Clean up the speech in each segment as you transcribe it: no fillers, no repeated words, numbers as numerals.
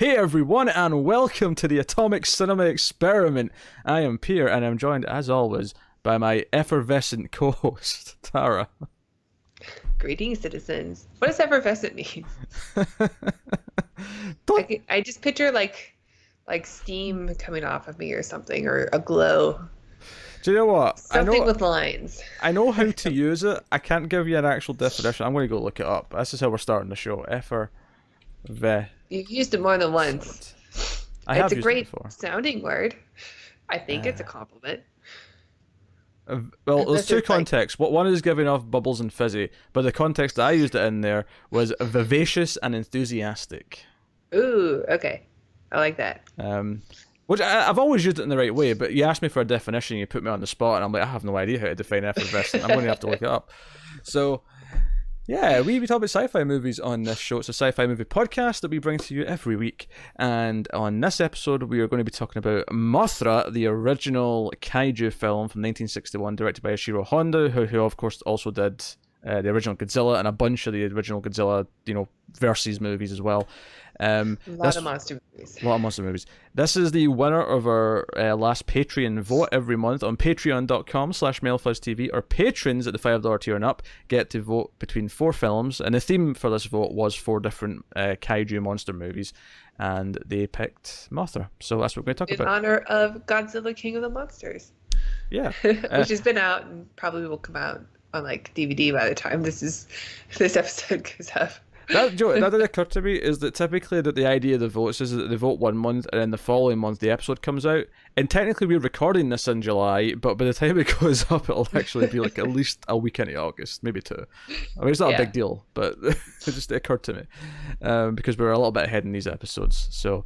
Hey everyone, and welcome to the Atomic Cinema Experiment. I am Pierre, and I'm joined, as always, by my effervescent co-host, Tara. Greetings, citizens. What does effervescent mean? I just picture like steam coming off of me or something, or a glow. Do you know what? Something with lines. I know how to use it. I can't give you an actual definition. I'm going to go look it up. This is how we're starting the show. You've used it more than once. It's a great sounding word. I think it's a compliment. Well, there's two contexts. One is giving off bubbles and fizzy, but the context that I used it in there was vivacious and enthusiastic. Ooh, okay. I like that. Which I've always used it in the right way, but you asked me for a definition, you put me on the spot, and I'm like, I have no idea how to define effervescent. I'm going to have to look it up. So, yeah, we talk about sci-fi movies on this show. It's a sci-fi movie podcast that we bring to you every week. And on this episode, we are going to be talking about Mothra, the original kaiju film from 1961, directed by Ishiro Honda, who of course also did the original Godzilla and a bunch of the original Godzilla, versus movies as well. A lot of monster movies. This is the winner of our last Patreon vote every month on patreon.com/MailFuzzTV. Our patrons at the $5 tier and up get to vote between 4 films, and the theme for this vote was 4 different kaiju monster movies, and they picked Mothra. So that's what we're going to talk about. In honor of Godzilla King of the Monsters. Yeah. Which has been out and probably will come out on DVD by the time this episode goes up. That did occur to me, is that typically the idea of the votes is that they vote one month and then the following month the episode comes out. And technically we're recording this in July, but by the time it goes up it'll actually be like at least a week into August, maybe 2. I mean, it's not a big deal, but it just occurred to me because we're a little bit ahead in these episodes. So,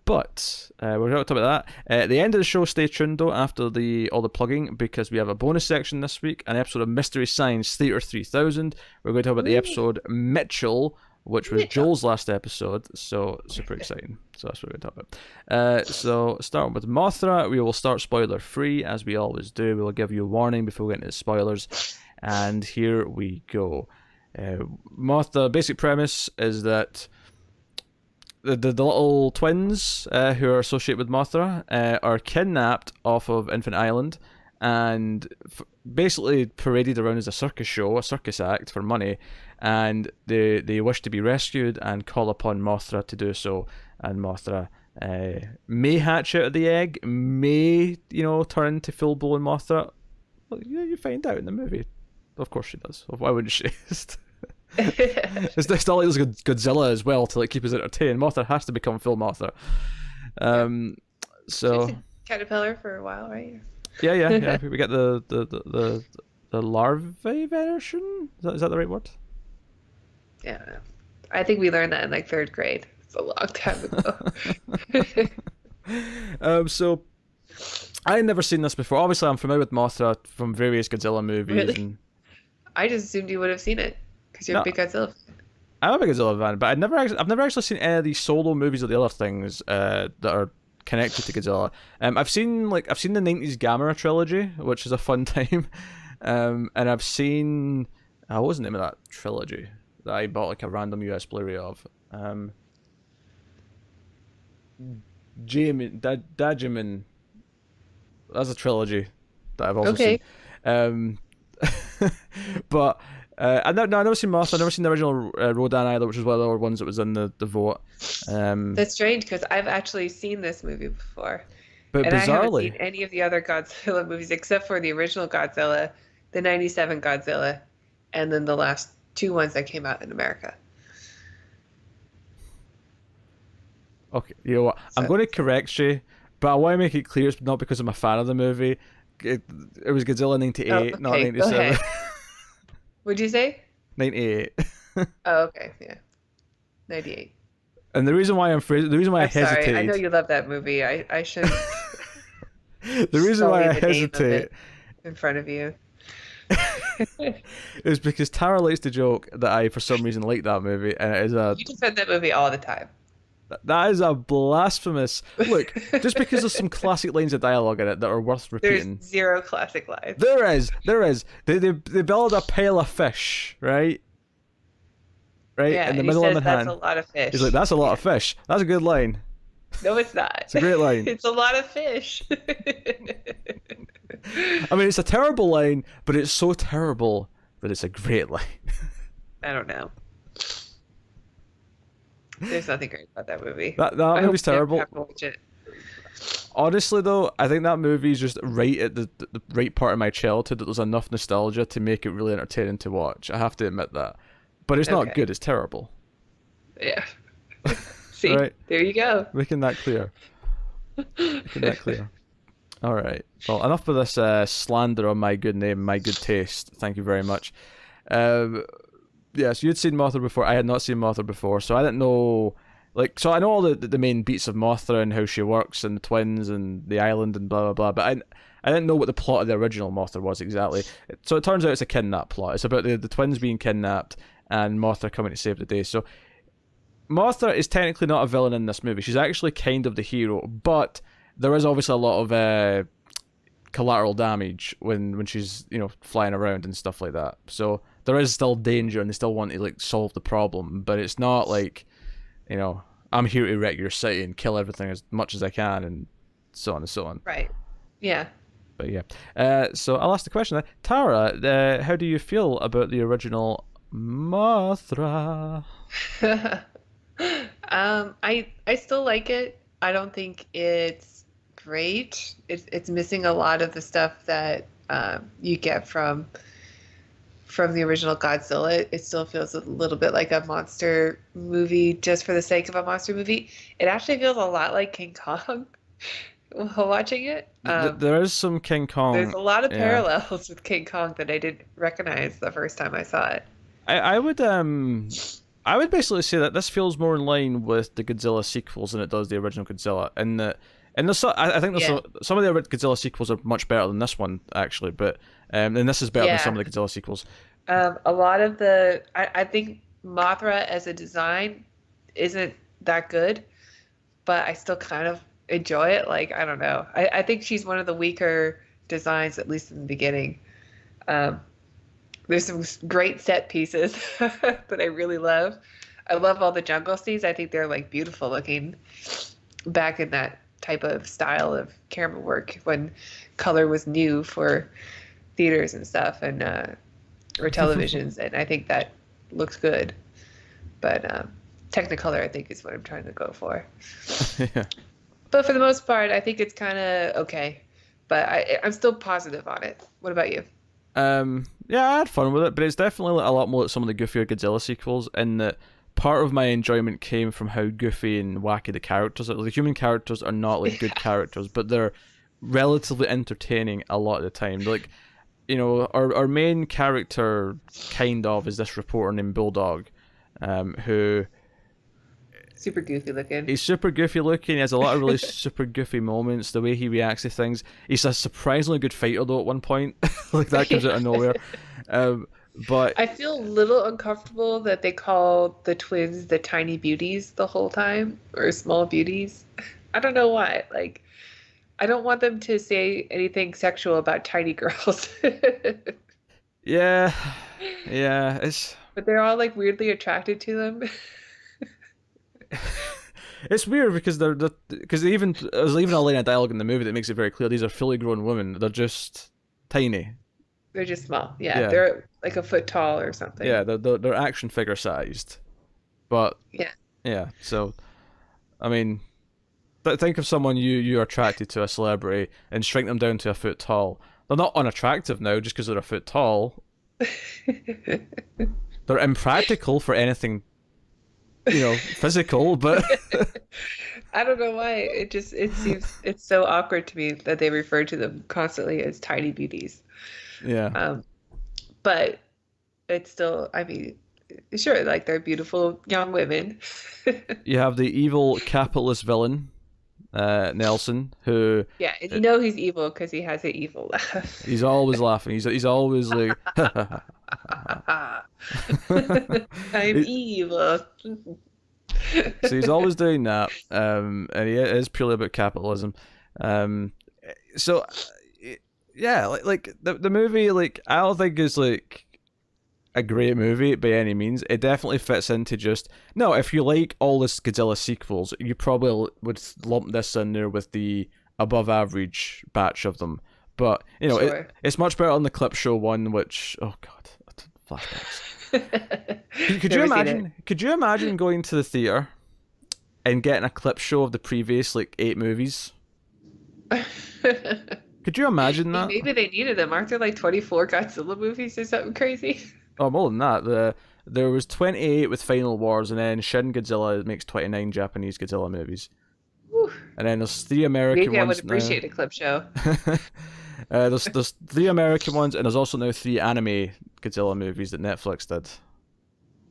but we're going to talk about that. At the end of the show, stay tuned though after all the plugging, because we have a bonus section this week, an episode of Mystery Science Theater 3000. We're going to talk about the episode Mitchell, which was Joel's last episode, so super exciting. So that's what we're going to talk about. So starting with Mothra, we will start spoiler free as we always do. We will give you a warning before we get into the spoilers, and here we go. Mothra, basic premise is that the little twins who are associated with Mothra are kidnapped off of Infant Island and basically paraded around as a circus act for money, and they wish to be rescued and call upon Mothra to do so. And Mothra may hatch out of the egg, may turn into full-blown Mothra. Well, you find out in the movie. Of course she does. Why wouldn't she? It's not like there's Godzilla as well to keep us entertained. Mothra has to become full Mothra. So she's a caterpillar for a while, right? Yeah. We get the larvae version. Is that the right word? Yeah, I think we learned that in 3rd grade. It's a long time ago. So I had never seen this before. Obviously, I'm familiar with Mothra from various Godzilla movies. Really? I just assumed you would have seen it. Because you're a big Godzilla fan. I'm a big Godzilla fan, but I've never actually seen any of these solo movies or the other things that are connected to Godzilla. I've seen the '90s Gamera trilogy, which is a fun time, and I've seen what was the name of that trilogy that I bought a random US Blu-ray of? Dajimin. That's a trilogy that I've also seen. But I've never seen Mothra. I've never seen the original Rodan either, which was one of the other ones that was in the vote. That's strange, because I've actually seen this movie before. But and bizarrely, I haven't seen any of the other Godzilla movies except for the original Godzilla, the '97 Godzilla, and then the last 2 ones that came out in America. Okay, you know what? I'm going to correct you, but I want to make it clear it's not because I'm a fan of the movie. It was Godzilla '98, not '97. What'd you say? 98. Oh, okay, yeah, '98. And the reason why I hesitate. Sorry, I know you love that movie. I should. The reason why I hesitate in front of you is because Tara likes to joke that I, for some reason, like that movie, and it is You defend that movie all the time. That is a blasphemous... Look, just because there's some classic lines of dialogue in it that are worth repeating. There's 0 classic lines. There is. They build a pile of fish, right? right? Yeah, In the and he middle of says that's a Manhattan. lot of fish. He's like, that's a lot of fish. That's a good line. No, it's not. It's a great line. It's a lot of fish. I mean, it's a terrible line, but it's so terrible that it's a great line. I don't know. There's nothing great about that movie. That I movie's hope you never terrible. have to watch it. Honestly, though, I think that movie's just right at the right part of my childhood that there's enough nostalgia to make it really entertaining to watch. I have to admit that. But it's not Okay. good, it's terrible. Yeah. See, Right. there you go. Making that clear. Making that clear. Alright. Well, enough of this slander on my good name, my good taste. Thank you very much. Yeah, so you'd seen Mothra before. I had not seen Mothra before, so I didn't know... so I know all the main beats of Mothra and how she works and the twins and the island and blah, blah, blah, but I didn't know what the plot of the original Mothra was exactly. So it turns out it's a kidnap plot. It's about the twins being kidnapped and Mothra coming to save the day. So Mothra is technically not a villain in this movie. She's actually kind of the hero, but there is obviously a lot of collateral damage when she's, flying around and stuff like that. So there is still danger and they still want to solve the problem, but it's not like, I'm here to wreck your city and kill everything as much as I can and so on and so on. Right. Yeah. But yeah. So I'll ask the question then. Tara, how do you feel about the original Mothra? I still like it. I don't think it's great. It's missing a lot of the stuff that you get from the original Godzilla. It still feels a little bit like a monster movie just for the sake of a monster movie. It actually feels a lot like King Kong while watching it. There is some King Kong. There's a lot of parallels with King Kong that I didn't recognize the first time I saw it. I would basically say that this feels more in line with the Godzilla sequels than it does the original Godzilla. I think some of the Godzilla sequels are much better than this one actually, but and this is better than some of the Godzilla sequels. A lot of I think Mothra as a design isn't that good, but I still kind of enjoy it. I don't know. I think she's one of the weaker designs, at least in the beginning. There's some great set pieces that I really love. I love all the jungle scenes. I think they're beautiful looking back in that type of style of camera work when color was new for theaters and stuff and or televisions, and I think that looks good. But Technicolor, I think, is what I'm trying to go for. Yeah. But for the most part, I think it's kind of okay. But I'm still positive on it. What about you? Yeah, I had fun with it, but it's definitely a lot more like some of the goofier Godzilla sequels, in that part of my enjoyment came from how goofy and wacky the characters are. The human characters are not good characters, but they're relatively entertaining a lot of the time. Our main character kind of is this reporter named Bulldog, who super goofy looking. He's super goofy looking. He has a lot of really super goofy moments. The way he reacts to things. He's a surprisingly good fighter though. At one point, that comes out of nowhere. But I feel a little uncomfortable that they call the twins the tiny beauties the whole time, or small beauties. I don't know why. I don't want them to say anything sexual about tiny girls. yeah, it's. But they're all weirdly attracted to them. It's weird because there's even a line of dialogue in the movie that makes it very clear these are fully grown women. They're just tiny. They're just small. Yeah. They're a foot tall or something. Yeah, they're action figure sized. But yeah. So, I mean, think of someone you're attracted to, a celebrity, and shrink them down to a foot tall. They're not unattractive now just because they're a foot tall. They're impractical for anything, physical, but I don't know why. It seems it's so awkward to me that they refer to them constantly as tiny beauties. Yeah. But it's still, I mean, sure, they're beautiful young women. You have the evil capitalist villain, Nelson, who... Yeah, and he's evil because he has an evil laugh. He's always laughing. He's always like... I'm evil. So he's always doing that, and he is purely about capitalism. So, yeah, the movie, I don't think is a great movie by any means. It definitely fits into just no. If you like all the Godzilla sequels, you probably would lump this in there with the above average batch of them. But you know, Sure. it's much better on the clip show one, which oh god, flashbacks. Could you Never seen imagine? Could you imagine going to the theater and getting a clip show of the previous like 8 movies? it. Could you imagine that? Maybe they needed them. Aren't there like 24 Godzilla movies or something crazy? Oh, more than that. There was 28 with Final Wars, and then Shin Godzilla makes 29 Japanese Godzilla movies. Whew. And then there's 3 American Maybe I would ones appreciate a clip show. there's 3 American ones, and there's also now 3 anime Godzilla movies that Netflix did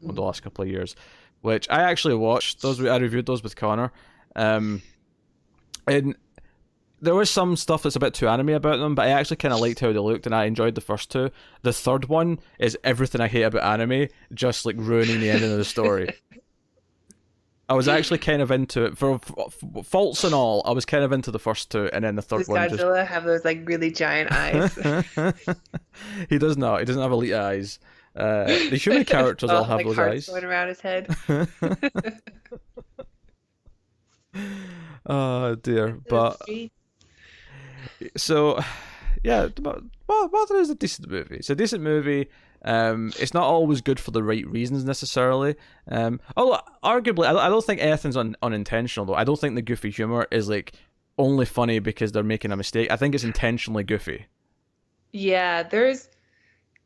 over the last couple of years, which I actually watched. I reviewed those with Connor. And there was some stuff that's a bit too anime about them, but I actually kind of liked how they looked, and I enjoyed the first 2. The third one is everything I hate about anime, just like ruining the ending of the story. I was actually kind of into it for faults and all. I was kind of into the first 2, and then the third Does one Godzilla have those like really giant eyes? He does not. He doesn't have elite eyes. The human characters all have like those hearts eyes. going around his head. Oh dear, but so yeah, Mothra is a decent movie. It's a decent movie. It's not always good for the right reasons necessarily. Although arguably, I don't think anything's unintentional though. I don't think the goofy humor is like only funny because they're making a mistake. I think it's intentionally goofy. Yeah,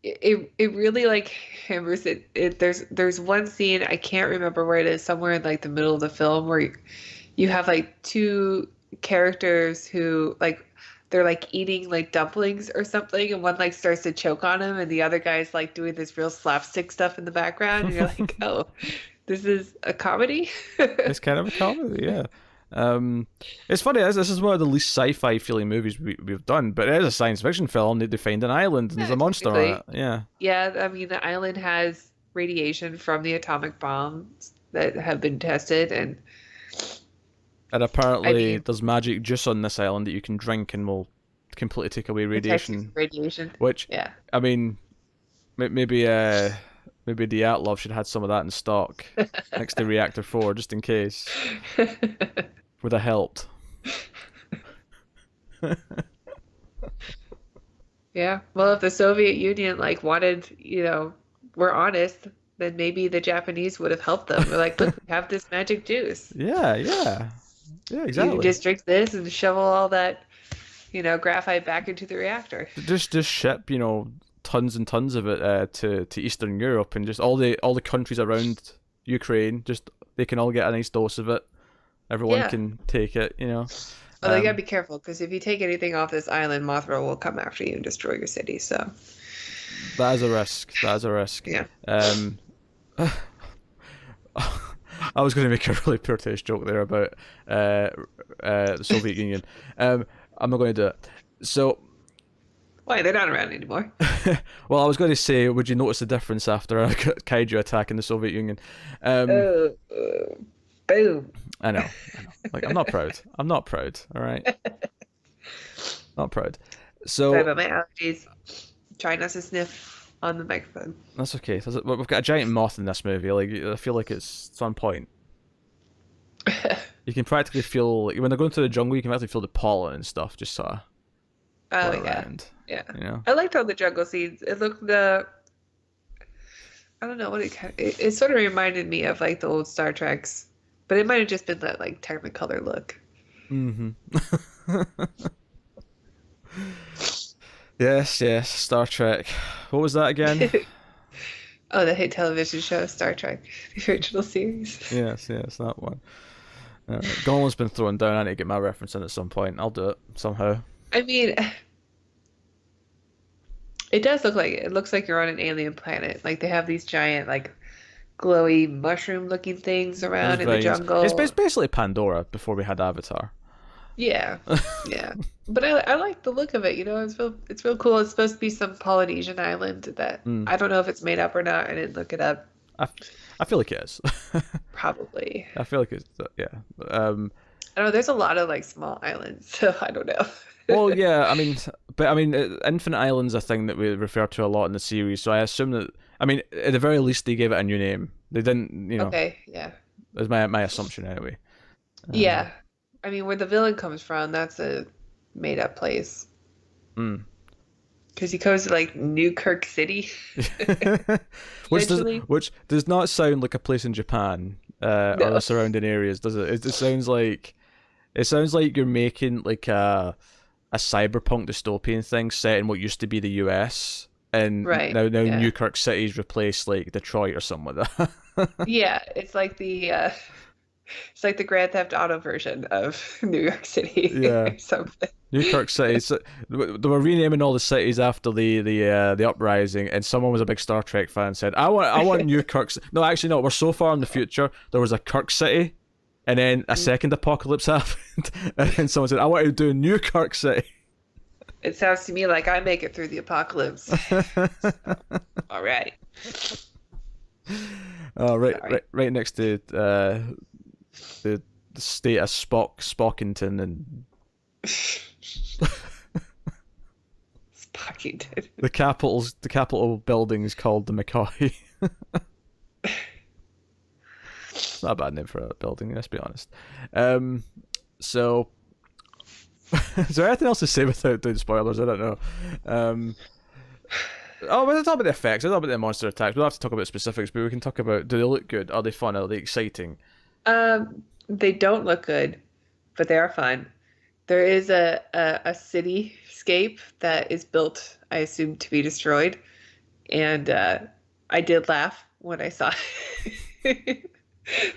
it really like hammers it. There's one scene, I can't remember where it is, somewhere in like the middle of the film, where you have like 2 characters who like they're like eating like dumplings or something, and one like starts to choke on him, and the other guy's like doing this real slapstick stuff in the background, and you're like, oh, this is a comedy. It's kind of a comedy, yeah. It's funny, this is one of the least sci-fi feeling movies we've done, but it is a science fiction film. They find an island and there's a monster on it. Yeah. Yeah, I mean the island has radiation from the atomic bombs that have been tested, and apparently there's magic juice on this island that you can drink and will completely take away radiation. Which, yeah. I mean, maybe the Love should have had some of that in stock next to Reactor 4, just in case. Would have helped. Yeah. Well, if the Soviet Union like wanted, were honest, then maybe the Japanese would have helped them. They're like, look, we have this magic juice. Yeah, exactly. You just drink this and shovel all that, graphite back into the reactor. Just ship, tons and tons of it to Eastern Europe, and just all the countries around Ukraine, just they can all get a nice dose of it. Everyone can take it, Well, you gotta be careful, because if you take anything off this island, Mothra will come after you and destroy your city. So that is a risk. Yeah. I was going to make a really poor taste joke there about the Soviet Union. I'm not going to do it. So. Why? They're not around anymore. Well, I was going to say, would you notice the difference after a kaiju attack in the Soviet Union? Boom. I know. Like, I'm not proud. All right? Not proud. So. Sorry about my allergies. Try not to sniff on the microphone. That's okay. We've got a giant moth in this movie. Like, I feel like it's on point. You can practically feel, like, when they're going to the jungle, you can actually feel the pollen and stuff just sort of. Oh, yeah. Around, Yeah. I liked all the jungle scenes. It looked I don't know what it sort of reminded me of like the old Star Treks, but it might have just been that like Technicolor look. Mm-hmm. Yes, Star Trek. What was that again? Oh, the hit television show Star Trek, the original series. Yes, that one. Golan's been thrown down. I need to get my reference in at some point. I'll do it somehow. I mean, it looks like you're on an alien planet. Like they have these giant, like, glowy mushroom-looking things around in the jungle. It's basically Pandora before we had Avatar. Yeah. But I like the look of it. It's real cool. It's supposed to be some Polynesian island that I don't know if it's made up or not. I didn't look it up. I feel like it is. Probably. I feel like it's yeah. I don't know. There's a lot of like small islands, so I don't know. Well, yeah, I mean, Infinite Island's a thing that we refer to a lot in the series, so I assume that I mean, at the very least, they gave it a new name. They didn't, Okay, yeah. that's my assumption anyway. Yeah. I mean, where the villain comes from, that's a made up place. Mm. Because he goes to like Newkirk City, eventually. Which does not sound like a place in Japan or No. the surrounding areas, does it? It sounds like you're making like a cyberpunk dystopian thing set in what used to be the US, and Right. now Yeah. Newkirk City's replaced like Detroit or something like that. Yeah. It's like the Grand Theft Auto version of New York City Yeah. or something. Newkirk City. So, they were renaming all the cities after the uprising, and someone was a big Star Trek fan and said, I want Newkirk. No, actually, no. We're so far in the future. There was a Kirk City, and then a second apocalypse happened, and then someone said, I want to do Newkirk City. It sounds to me like I make it through the apocalypse. All right. Right, Sorry. right next to the state of Spockington and Spockington. the capital building's called the McCoy. It's not a bad name for a building, let's be honest. So is there anything else to say without doing spoilers? I don't know. We'll talk about the effects. We'll talk about the monster attacks. We'll have to talk about specifics, but we can talk about, do they look good? Are they fun? Are they exciting? They don't look good, but they are fun. There is a cityscape that is built, I assume, to be destroyed, and I did laugh when I saw it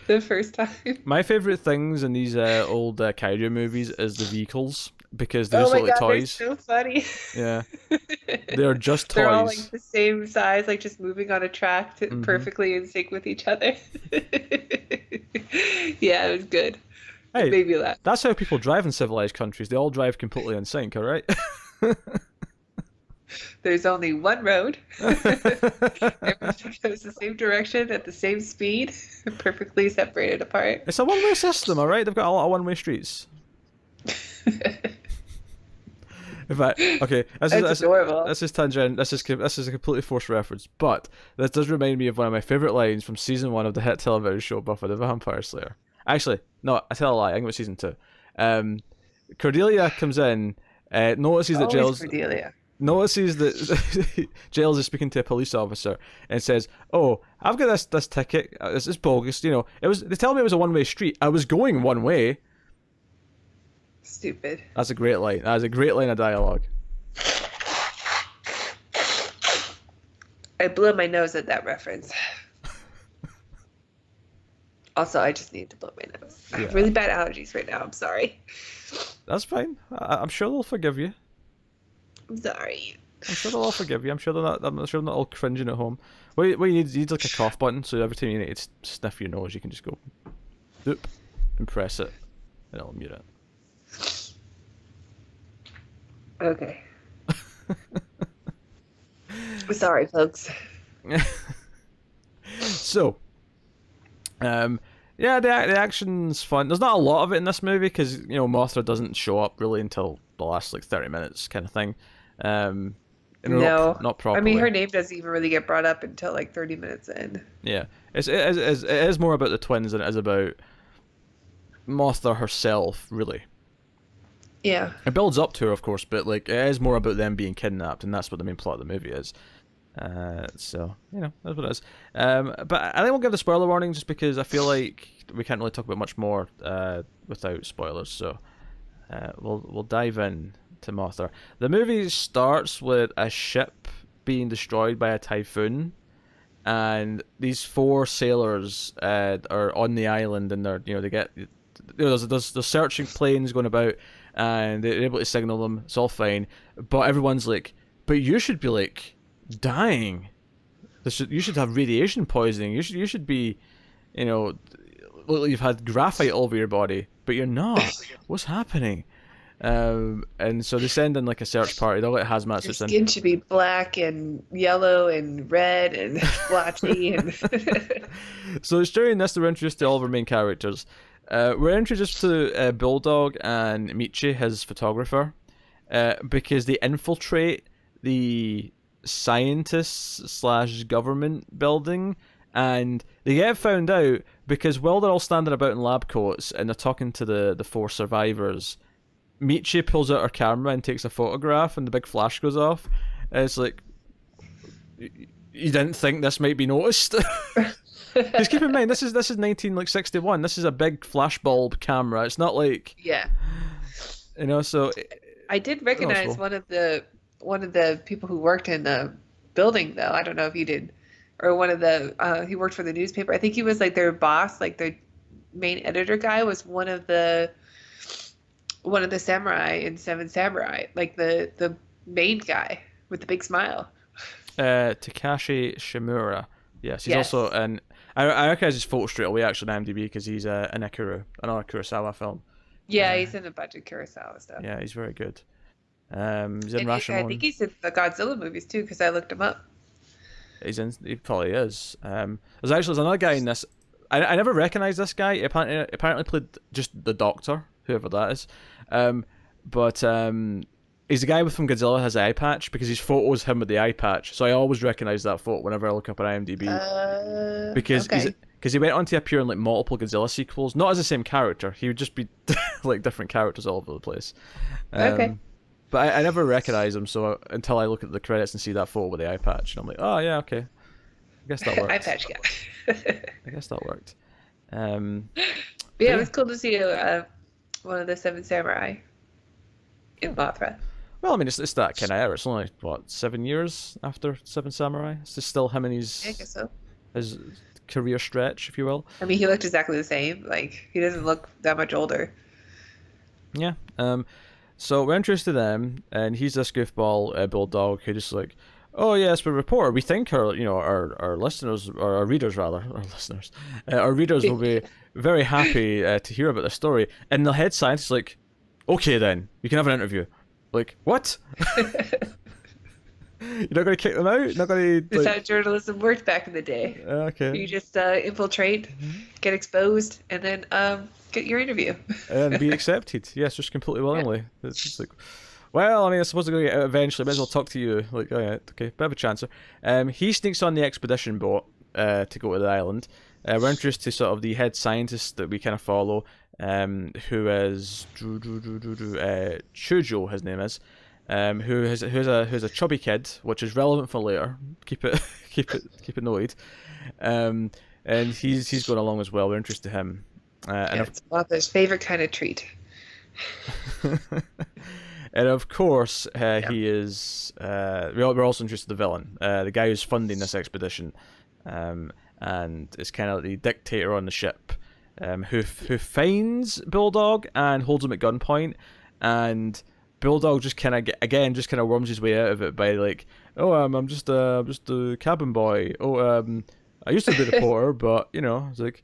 the first time. My favorite things in these old kaiju movies is the vehicles, because they Oh just my look like God, they're toys. so funny. Yeah, they're just They're all like toys. the same size, like just moving on a track perfectly in sync with each other. Yeah, it was good. It Hey, made me laugh. that's how people drive in civilized countries. They all drive completely in sync, all right? There's only one road. Everyone goes the same direction at the same speed, perfectly separated apart. It's a one-way system, all right? They've got a lot of one-way streets. In fact, okay, That's adorable. this is tangent. This is a completely forced reference, but this does remind me of one of my favorite lines from season 1 of the hit television show Buffy the Vampire Slayer. Actually, no, I tell a lie. I think it was season 2. Cordelia comes in, notices that Always Cordelia. Giles is speaking to a police officer and says, "Oh, I've got this ticket. This is bogus. They tell me it was a one-way street. I was going one way." Stupid. That's a great line. That is a great line of dialogue. I blew my nose at that reference. Also, I just need to blow my nose. I have really bad allergies right now. I'm sorry. That's fine. I'm sure they'll forgive you. I'm sorry. I'm sure they'll all forgive you. I'm sure they're not. I'm sure they're not all cringing at home. What you need like a cough button. So every time you need to sniff your nose, you can just go, doop, and press it, and it'll mute it. Okay. Sorry, folks. So, yeah, the action's fun. There's not a lot of it in this movie because Mothra doesn't show up really until the last like 30 minutes, kind of thing. No, not properly. I mean, her name doesn't even really get brought up until like 30 minutes in. Yeah, it is more about the twins than it is about Mothra herself, really. Yeah. It builds up to her, of course, but like it is more about them being kidnapped, and that's what the main plot of the movie is. So that's what it is. But I think we'll give the spoiler warning just because I feel like we can't really talk about much more without spoilers. So we'll dive in to Mothra. The movie starts with a ship being destroyed by a typhoon, and these 4 sailors are on the island, and they get there's searching planes going about, and they're able to signal them. It's all fine, but everyone's like, "But you should be like dying. You should have radiation poisoning. You should be, look like you've had graphite all over your body, but you're not. What's happening?" And so they send in like a search party. They'll let hazmat Your suits in. skin should be black and yellow and red and blotchy. And So it's during this that we're introduced to all of our main characters. We're introduced to Bulldog and Michi, his photographer, because they infiltrate the scientists slash government building, and they get found out because while they're all standing about in lab coats and they're talking to the four survivors, Michi pulls out her camera and takes a photograph, and the big flash goes off. And it's like, you didn't think this might be noticed? Because keep in mind, this is 1961. This is a big flashbulb camera. It's not like, Yeah. So I did recognize one of the people who worked in the building, though. I don't know if you did, or one of the he worked for the newspaper. I think he was like their boss, like their main editor guy was one of the samurai in Seven Samurai, like the main guy with the big smile. Takashi Shimura. Yes, he's also an. I recognize his photo straight away actually on IMDb because he's an another Kurosawa film. Yeah, he's in a bunch of Kurosawa stuff. Yeah, he's very good. He's in I Rashomon. think he's in the Godzilla movies too, because I looked him up. He probably is. There's another guy in this. I never recognized this guy. He apparently played just the Doctor, whoever that is. But he's the guy with from Godzilla has the eye patch because his photo is him with the eye patch. So I always recognize that photo whenever I look up on IMDb. Because he went on to appear in like multiple Godzilla sequels, not as the same character. He would just be like different characters all over the place. Okay. But I never recognized him until I look at the credits and see that photo with the eye patch, and I'm like, oh yeah, okay. I guess that worked. Eye patch guy. I guess that worked. It was cool to see one of the Seven Samurai in Mothra. Well, I mean, it's that kind of era. It's only, 7 years after Seven Samurai? It's just still him and I guess so. his career stretch, if you will. I mean, he looked exactly the same. Like, he doesn't look that much older. Yeah. So we're introduced to them, and he's this goofball bulldog who just like, oh yes, we're a reporter. We think our listeners, or our readers rather, our readers will be very happy to hear about this story. And the head scientist is like, okay then, you can have an interview. Like, what? You're not going to kick them out? Not going to. That's how journalism worked back in the day. Okay. You just infiltrate, get exposed, and then get your interview. And be accepted. Yes, just completely willingly. Yeah. It's just like, well, I mean, I suppose they're going to get out eventually. Might as well talk to you. Like, oh yeah, okay, bit of a chancer. He sneaks on the expedition boat to go to the island. We're introduced to sort of the head scientist that we kind of follow, who is Chujo, his name is. Who's a chubby kid, which is relevant for later. Keep it noted. And he's going along as well. We're interested in him. And it's Mother's favorite kind of treat. And of course, he is. We're also interested in the villain, the guy who's funding this expedition, and is kind of the dictator on the ship, who finds Bulldog and holds him at gunpoint, and Bulldog just kind of worms his way out of it by like, oh, I'm just a cabin boy. Oh, I used to be a reporter, but it's like,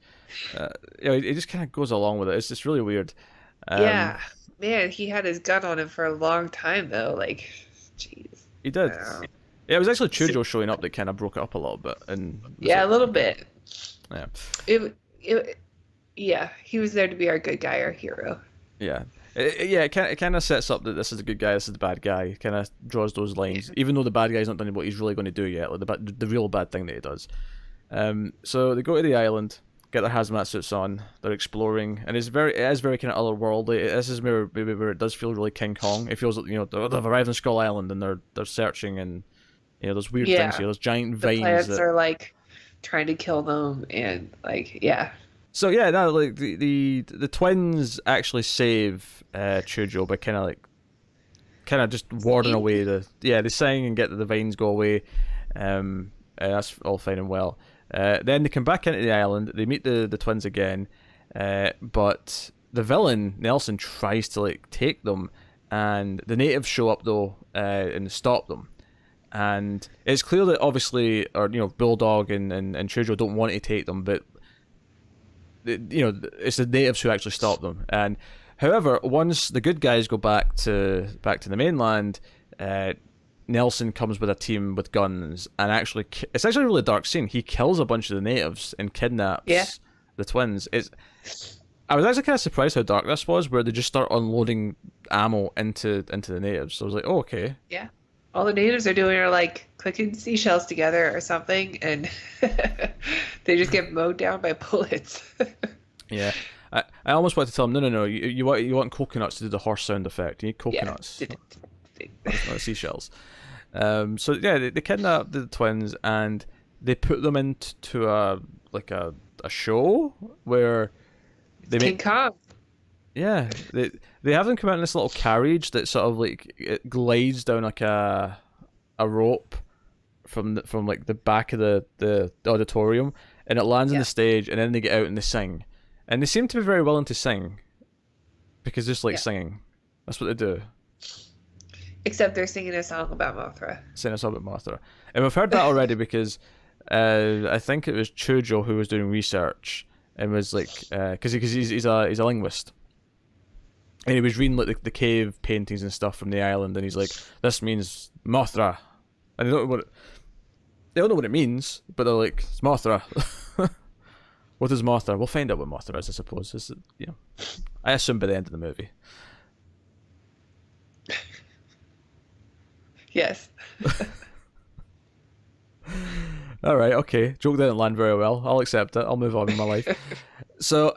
he just kind of goes along with it. It's just really weird. Yeah, man, he had his gun on him for a long time though. Like, jeez. He did. Yeah, it was actually Chujo showing up that kind of broke it up a little bit, and a little bit. Yeah. Yeah, he was there to be our good guy, our hero. Yeah. It kind of sets up that this is a good guy, this is the bad guy. It kind of draws those lines, even though the bad guy's not done what he's really going to do yet, like the real bad thing that he does. So they go to the island, get their hazmat suits on, they're exploring, and it is very kind of otherworldly. This is where it does feel really King Kong. It feels like they've arrived on Skull Island and they're searching, and those weird things here, those giant vines. The plants are like trying to kill them, and like So yeah, no, like the twins actually save Chujo by kind of just warding away they sing and get the vines go away. That's all fine and well. Then they come back into the island. They meet the twins again, but the villain Nelson tries to take them, and the natives show up though and stop them. And it's clear that obviously, Bulldog and Chujo don't want to take them, but it's the natives who actually stop them. And however, once the good guys go back to the mainland, Nelson comes with a team with guns, and it's actually a really dark scene. He kills a bunch of the natives and kidnaps the twins. I was actually kind of surprised how dark this was, where they just start unloading ammo into the natives. So I was like, oh, okay. Yeah. all the natives are doing are like clicking seashells together or something, and they just get mowed down by bullets. Yeah. I almost want to tell him, no, you want coconuts to do the horse sound effect. You need Yeah. coconuts, not seashells. So yeah, they kidnap the twins and they put them into a show where they King make Kong. yeah they have them come out in this little carriage that sort of like it glides down like a rope from like the back of the auditorium, and it lands on Yeah. the stage, and then they get out and they sing, and they seem to be very willing to sing because they just like Yeah. singing. That's what they do. Except they're singing a song about Mothra. Saying us about Mothra, and we've heard that already because I think it was Chujo who was doing research and was like because he's a linguist. And he was reading like the cave paintings and stuff from the island, and he's like, "This means Mothra," and they don't know what it means, but they're like, "It's Mothra." What is Mothra? We'll find out what Mothra is, I suppose. I assume by the end of the movie. Yes. All right, okay. Joke didn't land very well. I'll accept it. I'll move on with my life. So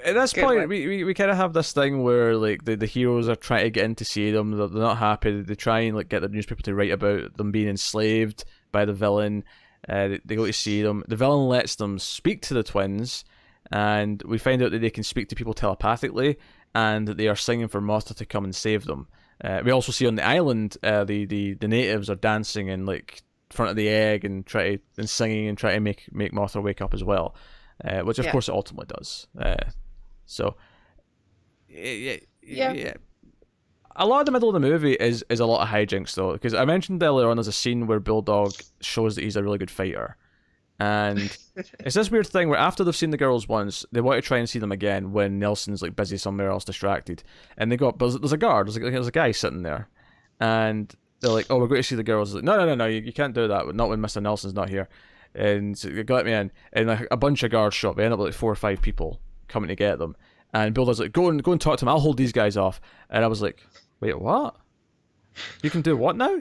at this Good point, one. we kind of have this thing where like the heroes are trying to get in to see them. They're not happy. They try and like get the newspaper to write about them being enslaved by the villain. They go to see them. The villain lets them speak to the twins, and we find out that they can speak to people telepathically, and that they are singing for Mothra to come and save them. We also see on the island, the natives are dancing in like front of the egg and singing and try to make Mothra wake up as well, which of Yeah. course it ultimately does. So, yeah. A lot of the middle of the movie is a lot of hijinks though, because I mentioned earlier on there's a scene where Bulldog shows that he's a really good fighter, and it's this weird thing where after they've seen the girls once, they want to try and see them again when Nelson's like busy somewhere else, distracted, and they got there's a guard, there's a guy sitting there, and they're like, "Oh, we're going to see the girls." Like, no, you can't do that. Not when Mr. Nelson's not here. And so they let me in, and like a bunch of guards show up. They end up with like 4 or 5 people coming to get them. And Bulldog's like, go and talk to him. I'll hold these guys off. And I was like, wait, what? You can do what now?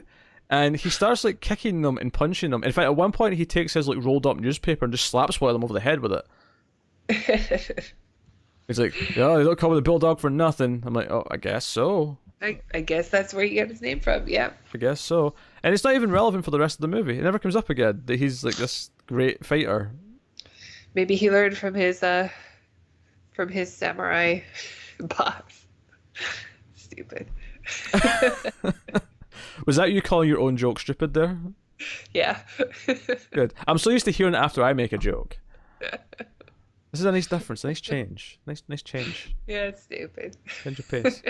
And he starts like kicking them and punching them. In fact, at one point he takes his like rolled up newspaper and just slaps one of them over the head with it. He's like, "Oh, they don't call me the Bulldog for nothing." I'm like, "Oh, I guess so. I guess that's where you get his name from. Yeah. I guess so." And it's not even relevant for the rest of the movie. It never comes up again that he's like this great fighter. Maybe he learned from his samurai boss. Stupid. Was that you calling your own joke stupid there? Yeah. Good. I'm so used to hearing it after I make a joke. This is a nice difference, a nice change. Nice change. Yeah, it's stupid. Change of pace.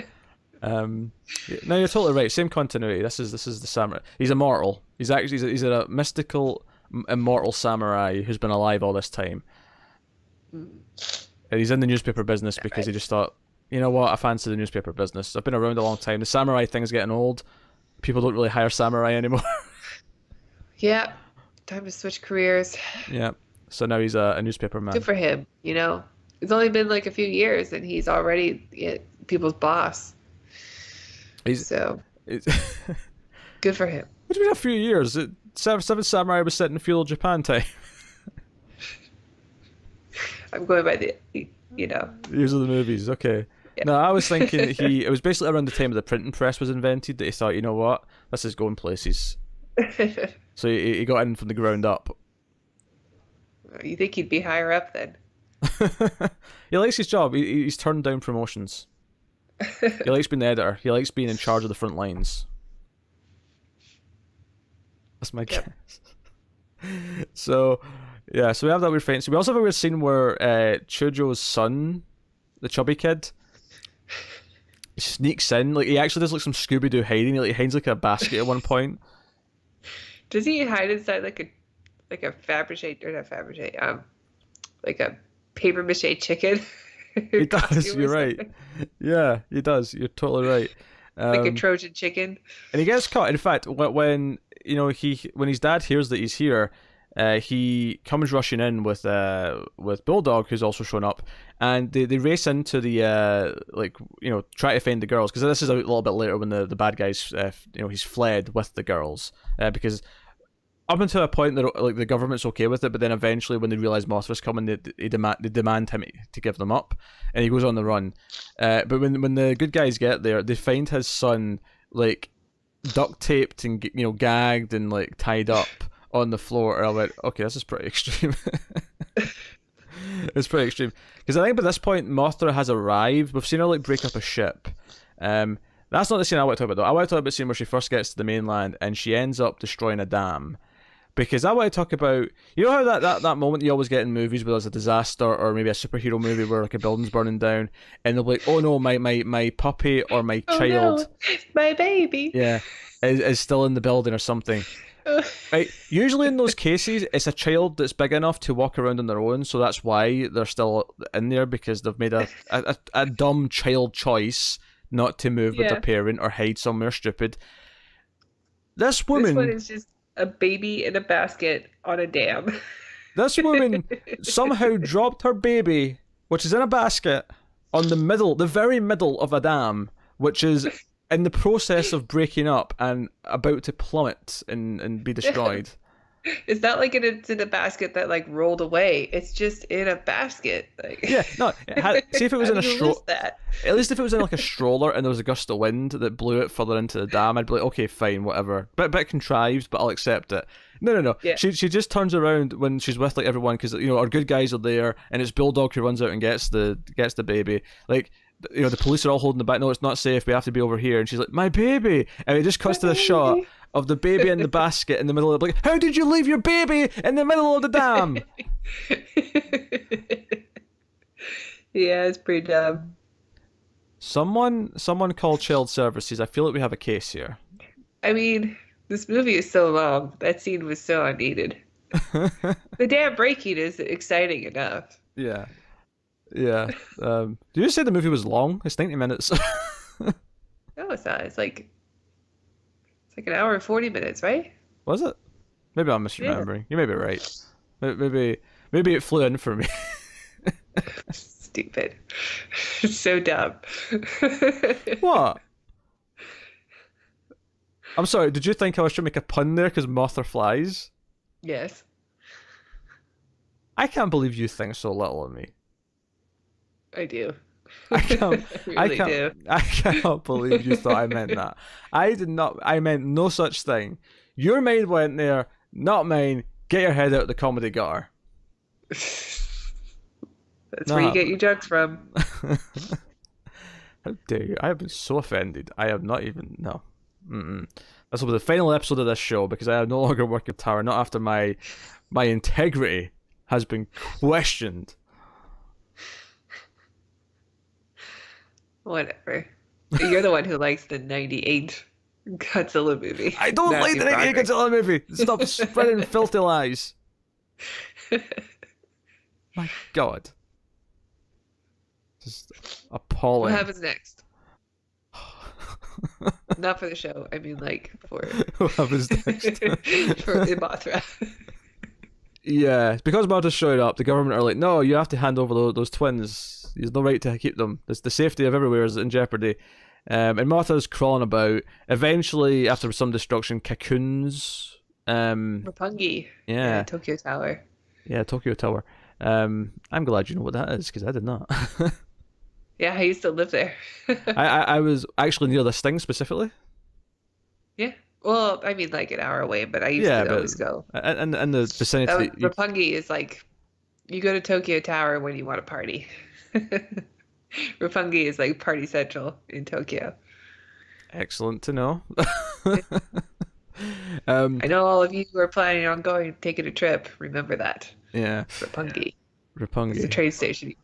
Yeah, no, you're totally right. Same continuity. This is the samurai. He's immortal. He's actually he's a mystical, immortal samurai who's been alive all this time. And he's in the newspaper business because he just thought, you know what, I fancy the newspaper business. I've been around a long time. The samurai thing's getting old. People don't really hire samurai anymore. Yeah. Time to switch careers. Yeah. So now he's a newspaper man. Good for him, It's only been like a few years and he's already people's boss. So It's, good for him. It's been a few years. Seven Samurai was set in feudal Japan time. I'm going by the, Years of the movies, okay. Yeah. No, I was thinking it was basically around the time the printing press was invented that he thought, you know what, this is going places. So he got in from the ground up. You think he'd be higher up then? He likes his job. He's turned down promotions. He likes being the editor. He likes being in charge of the front lines. That's my guess. So, yeah, so we have that weird fight. So we also have a weird scene where Chujo's son, the chubby kid, sneaks in. Like he actually does like some Scooby-Doo hiding. He hides like a basket at one point. Does he hide inside like a Fabergé or not Fabergé, like a paper mache chicken? He does. Costume or You're right. something? Yeah, he does. You're totally right. Like a Trojan chicken. And he gets caught. In fact, when when his dad hears that he's here, he comes rushing in with Bulldog, who's also shown up, and they race into the try to find the girls, because this is a little bit later when the bad guys he's fled with the girls, because up until a point that like the government's okay with it, but then eventually when they realize Mothra's coming, they demand him to give them up, and he goes on the run. But when the good guys get there, they find his son like duct taped and gagged and like tied up on the floor. And I went, okay, this is pretty extreme. It's pretty extreme, because I think by this point Mothra has arrived. We've seen her like break up a ship. That's not the scene I want to talk about though. I want to talk about the scene where she first gets to the mainland and she ends up destroying a dam. Because I want to talk about, you know how that moment you always get in movies where there's a disaster or maybe a superhero movie where like a building's burning down and they'll be like, oh no, my puppy or my child, no, my baby, yeah, is still in the building or something. Right. Usually in those cases, it's a child that's big enough to walk around on their own, so that's why they're still in there, because they've made a dumb child choice not to move with their parent or hide somewhere stupid. This woman... This one is just a baby in a basket on a dam. This woman somehow dropped her baby, which is in a basket, on the very middle of a dam, which is in the process of breaking up and about to plummet and be destroyed. It's not like it's in a basket that like rolled away. It's just in a basket. Like... Yeah, no. See if it was in a stroller. At least if it was in like a stroller and there was a gust of wind that blew it further into the dam, I'd be like, okay, fine, whatever. Bit contrived, but I'll accept it. No. Yeah. She just turns around when she's with like everyone, because our good guys are there, and it's Bulldog who runs out and gets the baby. Like, the police are all holding the back. No, it's not safe. We have to be over here. And she's like, my baby, and it just cuts to the shot of the baby in the basket in the middle of the... Like, how did you leave your baby in the middle of the dam? Yeah, it's pretty dumb. Someone call child services. I feel like we have a case here. I mean, this movie is so long. That scene was so unneeded. The damn breaking is exciting enough. Yeah. Yeah. Did you say the movie was long? It's 90 minutes. No, it's not. It's like an hour and 40 minutes, right? Was it? Maybe I'm misremembering. Yeah. You may be right. Maybe it flew in for me. Stupid. So dumb. What? I'm sorry, did you think I was trying to make a pun there because Mothra flies? Yes. I can't believe you think so little of me. I do. I can't. I really do. I cannot believe you thought I meant that. I did not. I meant no such thing. Your mind went there, not mine. Get your head out of the comedy gutter. That's where you get your jokes from. How dare you? I have been so offended. I have not even... No. This will be the final episode of this show, because I no longer work at Tower, not after my integrity has been questioned. Whatever. You're the one who likes the 98 Godzilla movie. I don't like the 98 Godzilla movie. Stop spreading filthy lies. My God. Just appalling. What happens next? Not for the show. I mean, like, for... What happens next? For Mothra. Yeah, because Mothra showed up, the government are like, no, you have to hand over those twins. There's no right to keep them. The safety of everywhere is in jeopardy. And Mothra's crawling about. Eventually, after some destruction, cocoons. Roppongi. Yeah. Tokyo Tower. Yeah, Tokyo Tower. I'm glad you know what that is, because I did not. Yeah, I used to live there. I was actually near this thing specifically. Yeah. Well, I mean, like an hour away, but I used to always go. And the vicinity. Roppongi is like, you go to Tokyo Tower when you want to party. Roppongi is like party central in Tokyo. Excellent to know. I know all of you who are planning on taking a trip. Remember that. Yeah. Roppongi. It's a train station.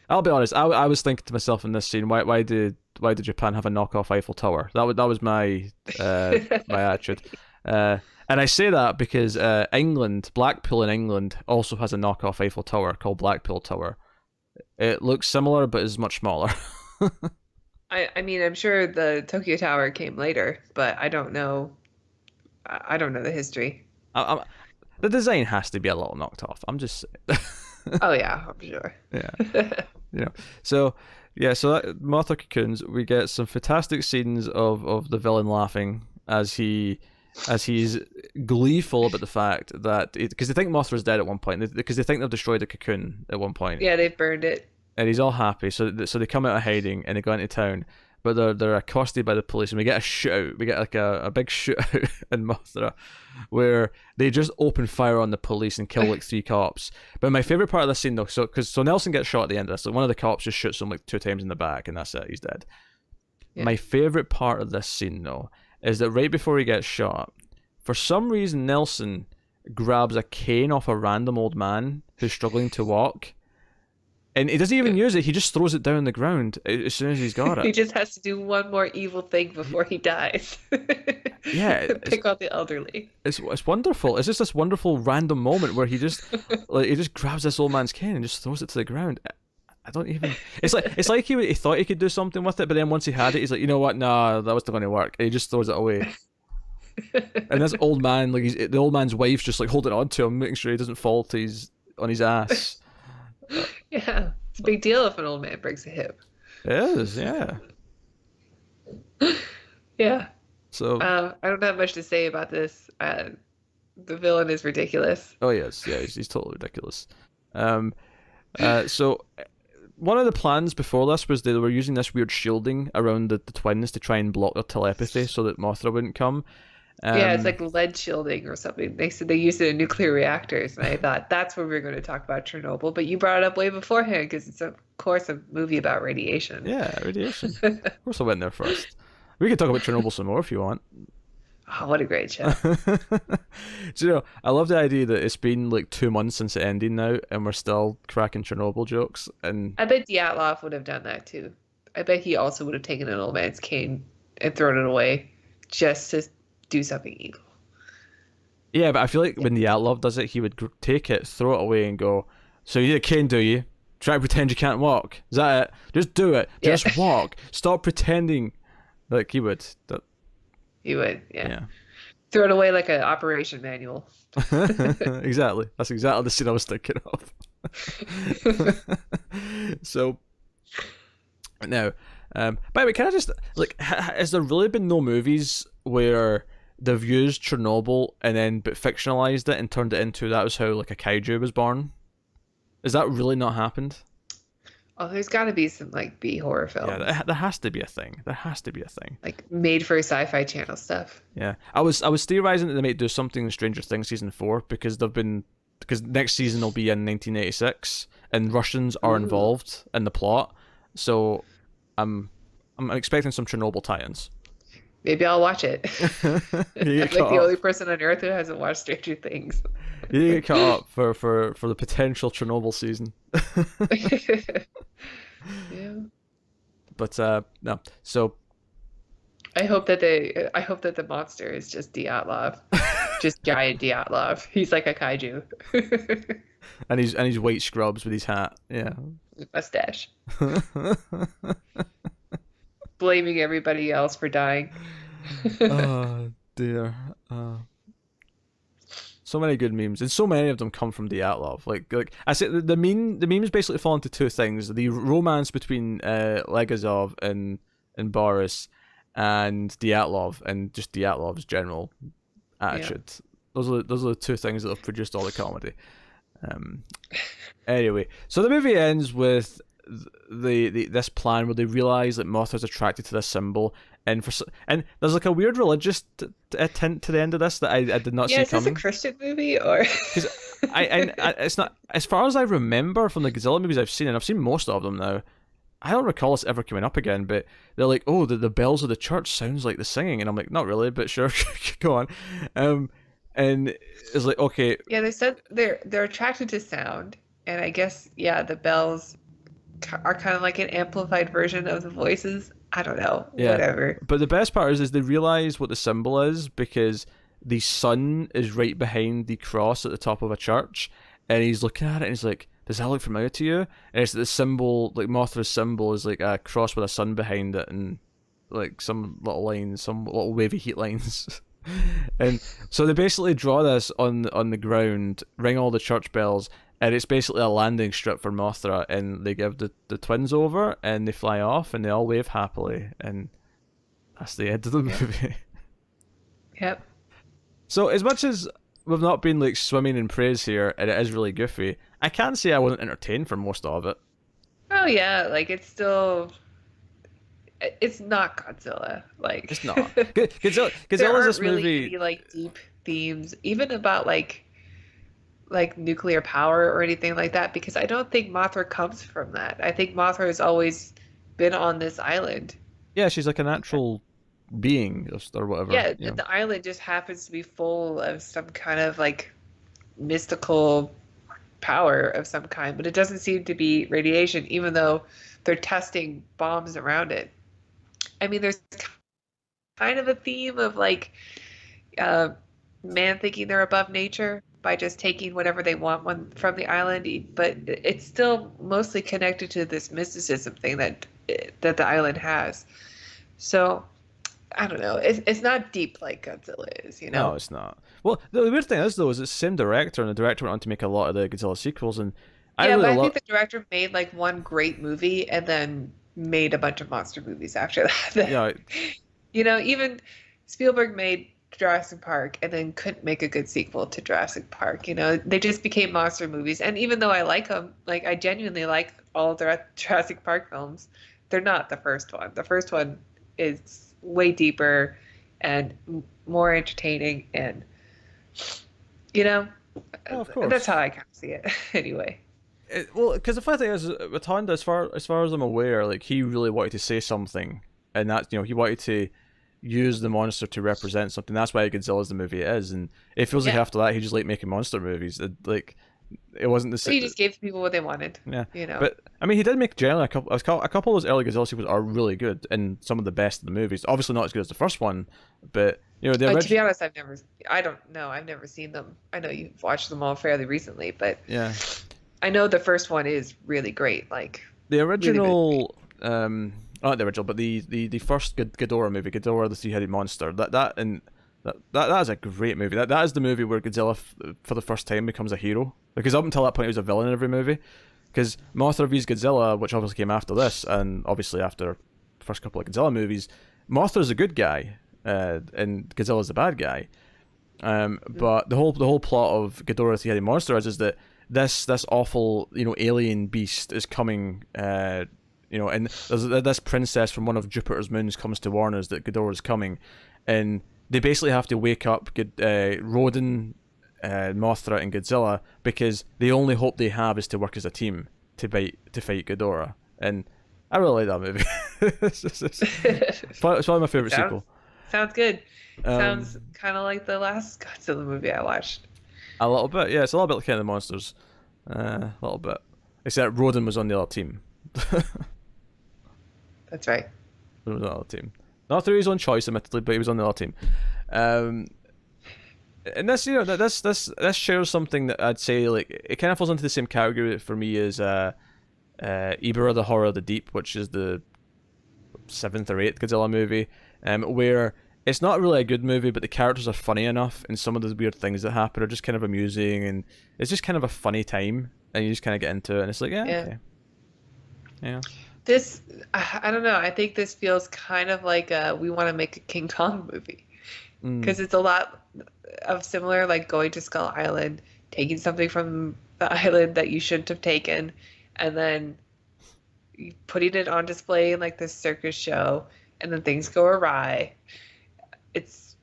I'll be honest. I was thinking to myself in this scene, why did Japan have a knockoff Eiffel Tower? That was my my attitude. And I say that because England, Blackpool in England, also has a knockoff Eiffel Tower called Blackpool Tower. It looks similar, but is much smaller. I mean, I'm sure the Tokyo Tower came later, but I don't know. I don't know the history. The design has to be a little knocked off. I'm just saying. Oh yeah, I'm sure. Yeah. So yeah, so that Mothra cocoons, we get some fantastic scenes of the villain laughing as he's gleeful about the fact that because they think Mothra's dead at one point, because they think they've destroyed the cocoon at one point. Yeah, they've burned it. And he's all happy, so they come out of hiding and they go into town, but they're accosted by the police, and we get a shootout. We get like a big shootout in Mothra, where they just open fire on the police and kill like 3 cops. But my favorite part of this scene though, so Nelson gets shot at the end of this. Like one of the cops just shoots him like 2 times in the back, and that's it. He's dead. Yeah. My favorite part of this scene though is that right before he gets shot, for some reason Nelson grabs a cane off a random old man who's struggling to walk. And he doesn't even use it. He just throws it down on the ground as soon as he's got it. He just has to do one more evil thing before he dies. Yeah, pick on the elderly. It's wonderful. It's just this wonderful random moment where he just grabs this old man's cane and just throws it to the ground. I don't even. It's like he thought he could do something with it, but then once he had it, he's like, you know what? Nah, that wasn't going to work. And he just throws it away. And this old man, like the old man's wife's just like holding on to him, making sure he doesn't fall on his ass. Yeah, it's a big deal if an old man breaks a hip. It is, yeah. Yeah. So I don't have much to say about this. The villain is ridiculous. Oh yes, yeah, he's totally ridiculous. So one of the plans before this was they were using this weird shielding around the twins to try and block their telepathy so that Mothra wouldn't come. Yeah, it's like lead shielding or something. They said they used it in nuclear reactors, and I thought that's where we were going to talk about Chernobyl, but you brought it up way beforehand because it's, of course, a movie about radiation. Yeah, radiation. Of course I went there first. We can talk about Chernobyl some more if you want. Oh, what a great show. Do you know, I love the idea that it's been like 2 months since it ended now, and we're still cracking Chernobyl jokes. And I bet Dyatlov would have done that too. I bet he also would have taken an old man's cane and thrown it away just to do something evil. Yeah, but I feel like when Dyatlov does it, he would take it, throw it away, and go, "So you need a cane, do you? Try to pretend you can't walk. Is that it? Just do it. Just walk. Stop pretending." Like he would. He would, yeah. Throw it away like an operation manual. Exactly. That's exactly the scene I was thinking of. So, now, by the way, can I just, like, has there really been no movies where they've used Chernobyl and then but fictionalized it and turned it into that was how like a kaiju was born? Has that really not happened? Oh, there's got to be some like B horror films. Yeah, there has to be a thing. There has to be a thing. Like made for Sci-Fi Channel stuff. Yeah, I was theorizing that they might do something in Stranger Things season 4 because next season will be in 1986 and Russians are involved in the plot. So I'm expecting some Chernobyl tie-ins. Maybe I'll watch it. I'm like the only person on Earth who hasn't watched Stranger Things. You need to get caught up for the potential Chernobyl season. Yeah. But no. So I hope that the monster is just Dyatlov. Just giant Dyatlov. He's like a kaiju. and he's white scrubs with his hat. Yeah. Mustache. Blaming everybody else for dying. Oh dear. So many good memes, and so many of them come from Dyatlov. Like I said, the memes basically fall into 2 things: the romance between Legazov and Boris, and Dyatlov, and just Dyatlov's general attitude. Yeah. Those are the 2 things that have produced all the comedy. Anyway, so the movie ends with this plan where they realize that Mothra's attracted to this symbol, and there's like a weird religious tint to the end of this that I did not see coming. Yeah, is this a Christian movie or? Because I it's not, as far as I remember from the Godzilla movies I've seen, and I've seen most of them now. I don't recall this ever coming up again, but they're like, oh, the bells of the church sounds like the singing, and I'm like, not really, but sure, go on. And it's like, okay. Yeah, they said they're attracted to sound, and I guess the bells are kind of like an amplified version of the voices. I don't know. Yeah, whatever. But the best part is they realize what the symbol is because the sun is right behind the cross at the top of a church, and he's looking at it and he's like, does that look familiar to you? And it's the symbol, like Mothra's symbol is like a cross with a sun behind it and like some little lines, some little wavy heat lines. And so they basically draw this on the ground, ring all the church bells, and it's basically a landing strip for Mothra, and they give the twins over, and they fly off, and they all wave happily, and that's the end of the Yep. movie. Yep. So as much as we've not been like swimming in praise here, and it is really goofy, I can say I wasn't entertained for most of it. Oh yeah, like it's not Godzilla. Like It's not. there Godzilla's aren't this really movie. any like deep themes, even about like nuclear power or anything like that, because I don't think Mothra comes from that. I think Mothra has always been on this island. Yeah, she's like a natural being or whatever. Yeah, the island just happens to be full of some kind of like mystical power of some kind, but it doesn't seem to be radiation, even though they're testing bombs around it. I mean, there's kind of a theme of like uh, man thinking they're above nature by just taking whatever they want from the island, but it's still mostly connected to this mysticism thing that the island has. So I don't know. It's not deep like Godzilla is, you No, know? it's not. Well, the weird thing is though, is it's the same director, and the director went on to make a lot of the Godzilla sequels, and I Yeah, but really I love. think the director made like one great movie and then made a bunch of monster movies after that. Yeah, You know, even Spielberg made Jurassic Park and then couldn't make a good sequel to Jurassic Park. You know, they just became monster movies. And even though I like them, like I genuinely like all of the Jurassic Park films, they're not the first one. The first one is way deeper and more entertaining, and you know, oh, of that's course. how I kind of see it anyway. Well, because the funny thing is, with Honda, as far as I'm aware, like he really wanted to say something, and that he wanted to use the monster to represent something. That's why Godzilla's the movie it is, and it feels like Yeah. after that he just like making monster movies. Like it wasn't the So same. you just gave people what they wanted, Yeah, you know. but I mean, he did make generally a couple of those early Godzilla sequels are really good, and some of the best of the movies. Obviously, not as good as the first one, but the To be original. honest, I don't know, I've never seen them. I know you've watched them all fairly recently, but Yeah, I know the first one is really great, like the really, really great. original. Not the original, but the first Ghidorah movie, Ghidorah the three-headed monster. That is a great movie. That is the movie where Godzilla for the first time becomes a hero. Because up until that point, he was a villain in every movie. Because Mothra vs Godzilla, which obviously came after this, and obviously after the first couple of Godzilla movies, Mothra's the good guy, and Godzilla's the bad guy. Mhm. But the whole plot of Ghidorah the three-headed monster is that this awful alien beast is coming. And there's this princess from one of Jupiter's moons comes to warn us that Ghidorah's coming, and they basically have to wake up Rodan, Mothra, and Godzilla because the only hope they have is to work as a team to fight Ghidorah. And I really like that movie. It's probably my favorite Sounds sequel. sounds good. Sounds Um, kind of like the last Godzilla movie I watched. a little bit, yeah. It's a little bit like King of the Monsters, a little bit. Except Rodan was on the other team. That's right. He was on the other team. Not through his own choice, admittedly, but he was on the other team. Um, and this shares something that I'd say like it kind of falls into the same category for me as Ibera the Horror of the Deep, which is the seventh or eighth Godzilla movie, where it's not really a good movie, but the characters are funny enough, and some of the weird things that happen are just kind of amusing, and it's just kind of a funny time, and you just kind of get into it, and it's like, yeah, Yeah. okay, yeah, This, I don't know. I think this feels kind of like we want to make a King Kong movie mm, because it's a lot of similar, like going to Skull Island, taking something from the island that you shouldn't have taken, and then putting it on display in like this circus show, and then things go awry. It's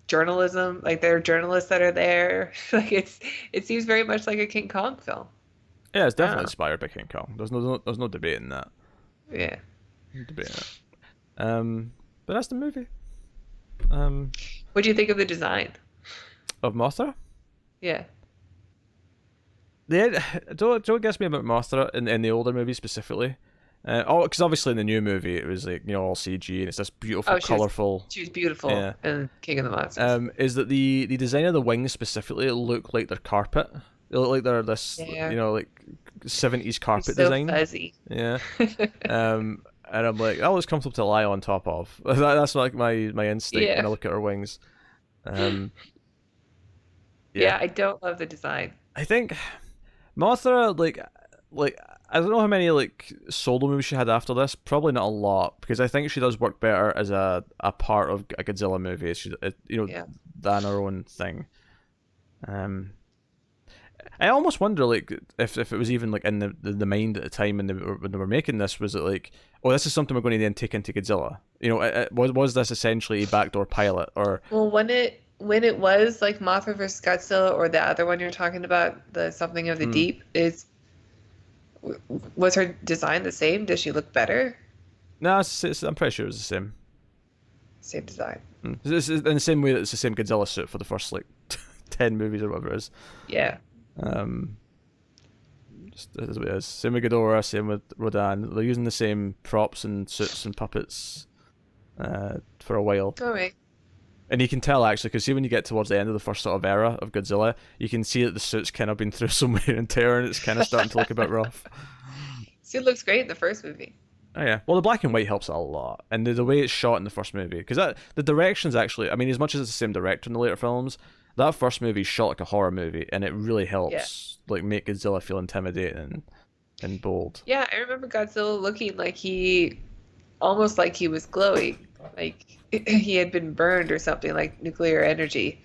journalism, like there are journalists that are there. Like it seems very much like a King Kong film. yeah. It's definitely Oh, inspired by King Kong. There's no debating that. yeah. No debating it. But that's the movie. Um, What do you think of the design? of Mothra. Yeah. Don't guess me about Mothra in the older movies specifically. Because obviously in the new movie it was like all CG and it's this beautiful, Oh, colorful. she was beautiful Yeah. in King of the Monsters. Is that the design of the wings specifically look like they're carpet? They look like they're this Yeah. like 70s carpet So design. fuzzy. Yeah. And I'm like, that looks comfortable to lie on top of. That's like my instinct when Yeah. I look at her wings. Um, yeah, Yeah, I don't love the design. I think Mothra, like I don't know how many like solo movies she had after this. Probably not a lot because I think she does work better as a part of a Godzilla movie. She, Yeah. than her own thing. Um, I almost wonder like if it was even like in the mind at the time when they were making this, was it like, oh, this is something we're going to then take into Godzilla? Was this essentially a backdoor pilot or Well, when it was like Mothra versus Godzilla or the other one you're talking about, the Something of the hmm. Deep, was her design the same? Does she look better? No, I'm pretty sure it was the same. Same design. It's in the same way that it's the same Godzilla suit for the first like 10 movies or whatever it is. Yeah. Um, just as it is. Same with Ghidorah, same with Rodan. They're using the same props and suits and puppets for a while. All right. And you can tell actually, because see when you get towards the end of the first sort of era of Godzilla, you can see that the suit's kind of been through some wear and tear, and it's kind of starting to look a bit rough. So it looks great in the first movie. Oh yeah, well the black and white helps a lot, and the way it's shot in the first movie, because the direction's actually, I mean, as much as it's the same director in the later films, that first movie is shot like a horror movie, and it really Yeah. helps like make Godzilla feel intimidating and bold. Yeah, I remember Godzilla looking almost like he was glowing, like he had been burned or something, like nuclear energy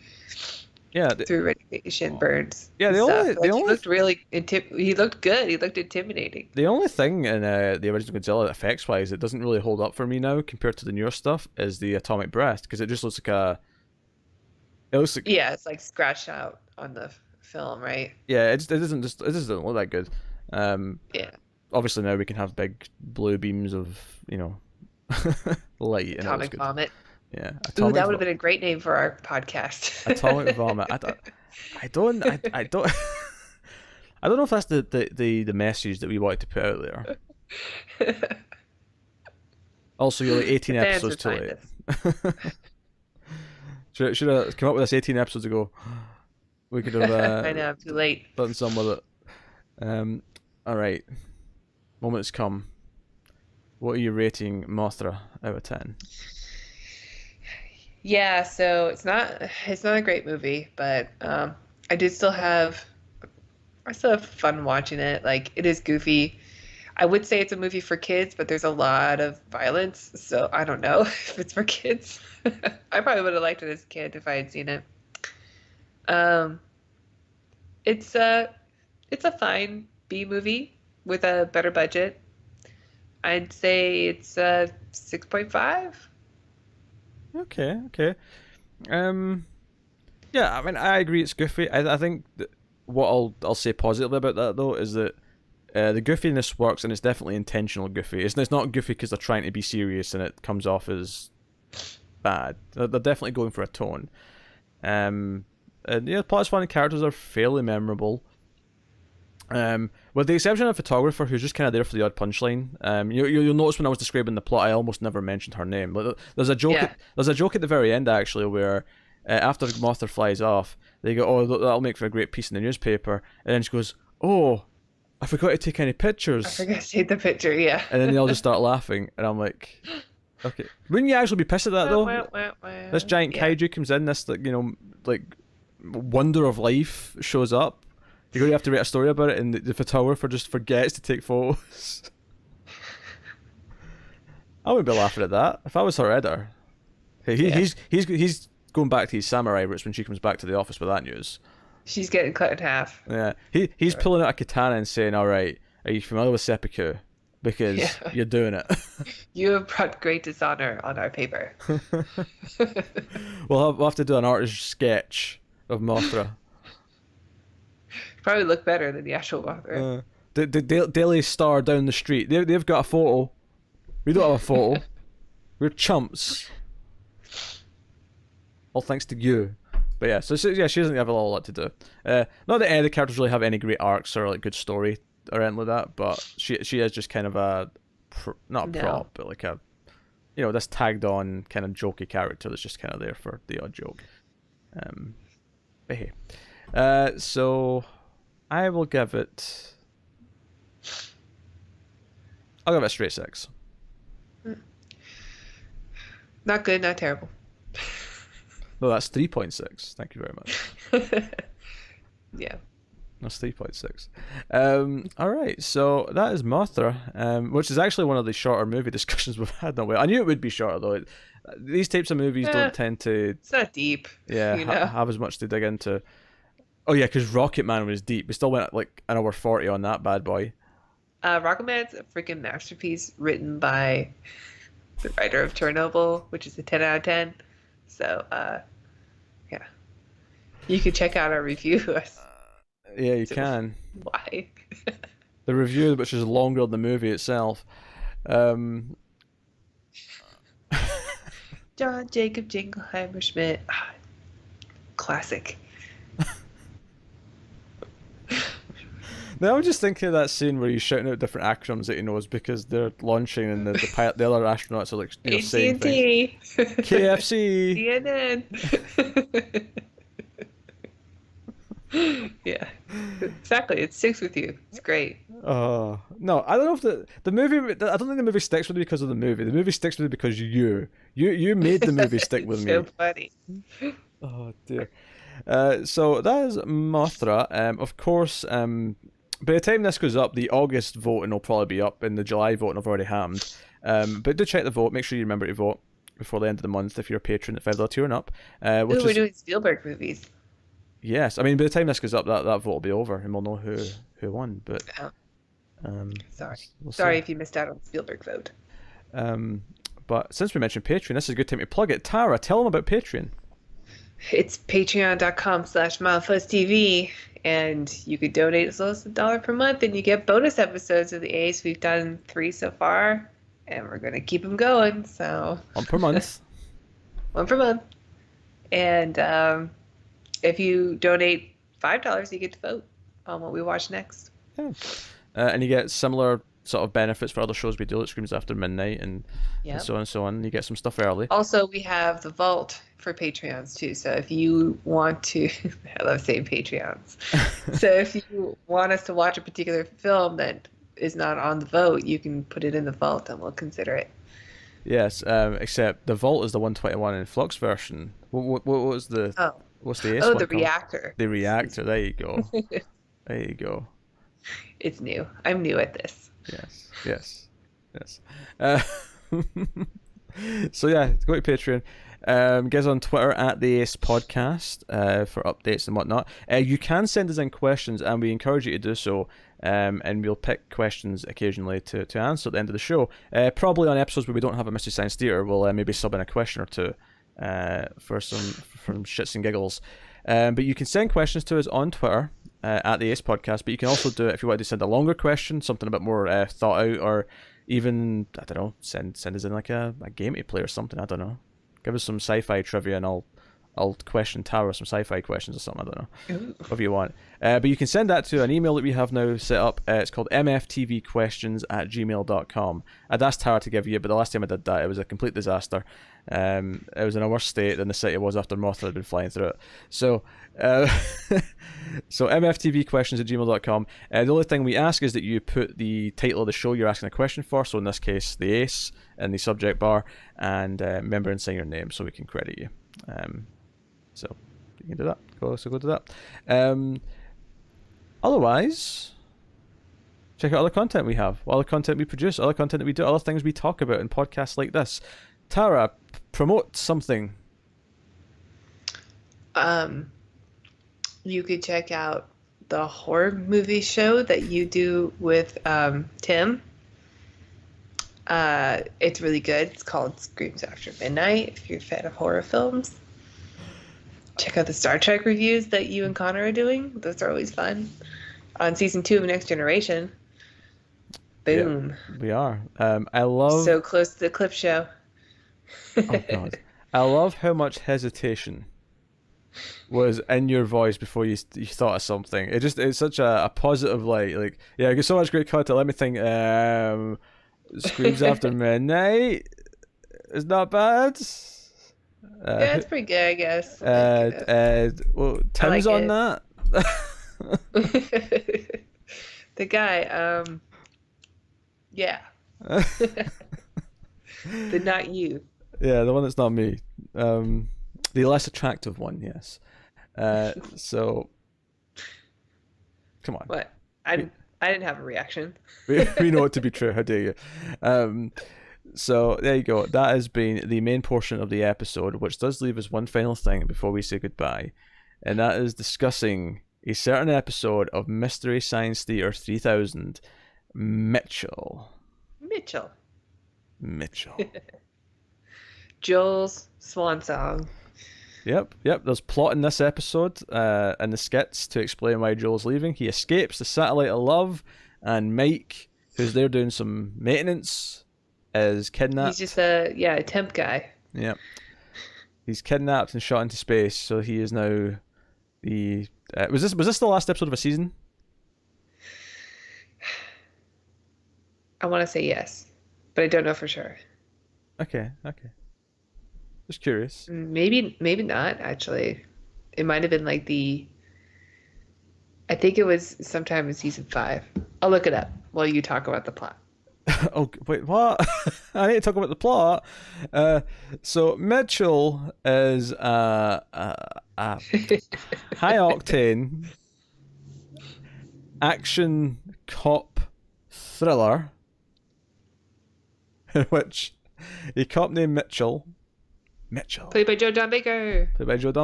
Yeah, through radiation burns yeah. and The stuff. only Like the he only looked he looked good. He looked intimidating. the only thing in the original Godzilla effects wise that doesn't really hold up for me now compared to the newer stuff is the atomic breath, because it just looks like it looks like Yeah, it's like scratched out on the film, right? yeah, it doesn't look that good. Um, Yeah. Obviously now we can have big blue beams of light, and it looks Atomic good. vomit. Yeah, Ooh, that would have been a great name for our podcast. atomic vomit. I don't, I don't, I don't know if that's the message that we wanted to put out there. Also, you're like 18 The fans episodes too would late. find us. Should have come up with this 18 episodes ago. We could have I know, I'm too late. done some with it. All right, moment's come. What are you rating Mothra out of 10? Yeah, so it's not a great movie, but I did still have I still have fun watching it. Like it is goofy. I would say it's a movie for kids, but there's a lot of violence, so I don't know if it's for kids. I probably would have liked it as a kid if I had seen it. Um, it's a fine B movie with a better budget. I'd say it's a 6.5. Okay, okay. Um, yeah, I mean, I agree. It's goofy. I think that what I'll say positively about that though is that the goofiness works, and it's definitely intentional goofy. It's not goofy because they're trying to be serious and it comes off as bad. They're definitely going for a tone. And yeah, the plot's fun and characters are fairly memorable. With the exception of a photographer who's just kind of there for the odd punchline. You'll notice when I was describing the plot, I almost never mentioned her name. But there's a joke. Yeah. There's a joke at the very end actually where after Mothra flies off, they go, "Oh, that'll make for a great piece in the newspaper," and then she goes, "Oh, I forgot to take any I pictures," forgot to take the picture, yeah. and then they all just start laughing, and I'm like, "Okay, wouldn't you actually be pissed at that though?" Wah, wah, wah. This giant Yeah. kaiju comes in, this like wonder of life shows up. You're going to have to write a story about it, and the photographer just forgets to take photos. I wouldn't be laughing at that if I was her editor. Yeah. He's going back to his samurai roots when she comes back to the office with that news. She's getting cut in half. Yeah, he's pulling out a katana and saying, "All right, are you familiar with seppuku? Because Yeah. you're doing it." You have brought great dishonor on our paper. We'll have to do an artist sketch of Mothra. Probably look better than the actual Mothra. The Daily Star down the street. They've got a photo. We don't have a photo. We're chumps. All thanks to you. But yeah, so yeah, she doesn't have a lot to do. Not that any of the characters really have any great arcs or like good story or anything like that. But she is just kind of not a No. prop, but like a this tagged on kind of jokey character that's just kind of there for the odd joke. But hey, so I will give it. I'll give it a straight 6. Not good, not terrible. No, that's 3.6. Thank you very much. Yeah. That's 3.6. All right, so that is Mothra, which is actually one of the shorter movie discussions we've had in a while. I knew it would be shorter, though. These types of movies don't tend to, It's not deep, yeah, you know. have as much to dig into. Oh, yeah, because Rocket Man was deep. We still went like an hour 40 on that bad boy. Rocketman's a freaking masterpiece written by the writer of Chernobyl, which is a 10 out of 10. So, yeah. You can check out our review. Yeah, you can. Why? The review, which is longer than the movie itself. John Jacob Jingleheimer Schmidt. Classic. Now I'm just thinking of that scene where he's shouting out different acronyms that he knows because they're launching and the other astronauts are like saying things. KFC. CNN. Yeah, exactly. It sticks with you. It's great. Oh no, I don't know if the movie. I don't think the movie sticks with me because of the movie. The movie sticks with me because you made the movie stick with me. So funny. Oh dear. So that is Mothra. Of course. By the time this goes up, the August voting will probably be up, and the July voting I've already hammed. But do check the vote. Make sure you remember to vote before the end of the month if you're a patron at $5 tier and up. Ooh, we're doing Spielberg movies. Yes, I mean by the time this goes up, that vote will be over, and we'll know who won. But sorry if you missed out on the Spielberg vote. But since we mentioned Patreon, this is a good time to plug it. Tara, tell them about Patreon. It's patreon.com/MouthfuzzTV, and you could donate as low as $1 per month, and you get bonus episodes of the Ace. We've done 3 so far, and we're going to keep them going. So One per month. One per month. And if you donate $5, you get to vote on what we watch next. Yeah. And you get similar sort of benefits for other shows we do, like Screams After Midnight and so on and so on. You get some stuff early. Also, we have the vault for Patreons too. So if you want to, I love saying Patreons. So if you want us to watch a particular film that is not on the vote, you can put it in the vault and we'll consider it. Yes, except the vault is the 121 in Flux version. What was the? Oh. What's the S Oh, one the called? reactor. The reactor. There you go. There you go. It's new. I'm new at this. Yes. So yeah, go to Patreon. Get us on Twitter at the Ace Podcast for updates and whatnot. You can send us in questions, and we encourage you to do so. And we'll pick questions occasionally to answer at the end of the show. Probably on episodes where we don't have a Mystery Science Theater, we'll maybe sub in a question or two for some shits and giggles. But you can send questions to us on Twitter at the Ace Podcast. But you can also do it if you want to send a longer question, something a bit more thought out, or even I don't know, send us in like a game to play or something. I don't know. Give us some sci-fi trivia, and I'll question Tara some sci-fi questions or something. I don't know. Whatever you want. But you can send that to an email that we have now set up. It's called mftvquestions@gmail.com. I'd asked Tara to give you, but the last time I did that, it was a complete disaster. It was in a worse state than the city was after Mothra had been flying through it. So, so mftvquestions@gmail.com. The only thing we ask is that you put the title of the show you're asking a question for. So in this case, the Ace in the subject bar, and remember and sign your name so we can credit you. So you can do that. Go do that. Otherwise, check out other content we have, other content we produce, other content that we do, other things we talk about in podcasts like this. Tara, promote something. You could check out the horror movie show that you do with Tim. It's really good. It's called Screams After Midnight, if you're a fan of horror films. Check out the Star Trek reviews that you and Connor are doing. Those are always fun. On season 2 of Next Generation. Boom. Yeah, we are. I love... So close to the clip show. Oh, God. I love how much hesitation was in your voice before you thought of something. It's such a positive like yeah, I got so much great content. Let me think. Screams After Midnight is not bad. Yeah, it's pretty good, I guess. Well, Tim's on that. The guy, yeah. The not you. Yeah, the one that's not me. The less attractive one, yes. So, come on. What? I didn't have a reaction. We know it to be true. How dare you? So there you go. That has been the main portion of the episode, which does leave us one final thing before we say goodbye, and that is discussing a certain episode of Mystery Science Theater 3000, Mitchell. Mitchell. Joel's swan song. Yep. There's plot in this episode, and the skits to explain why Joel's leaving. He escapes the satellite of love, and Mike, who's there doing some maintenance, is kidnapped. He's just a temp guy. Yep. He's kidnapped and shot into space, so he is now the. Was this the last episode of a season? I want to say yes, but I don't know for sure. Okay. Just curious. Maybe not, actually. It might have been like I think it was sometime in season 5. I'll look it up while you talk about the plot. Oh, wait, what? I need to talk about the plot. So Mitchell is a high-octane action cop thriller in which a cop named Mitchell, Played by Joe Don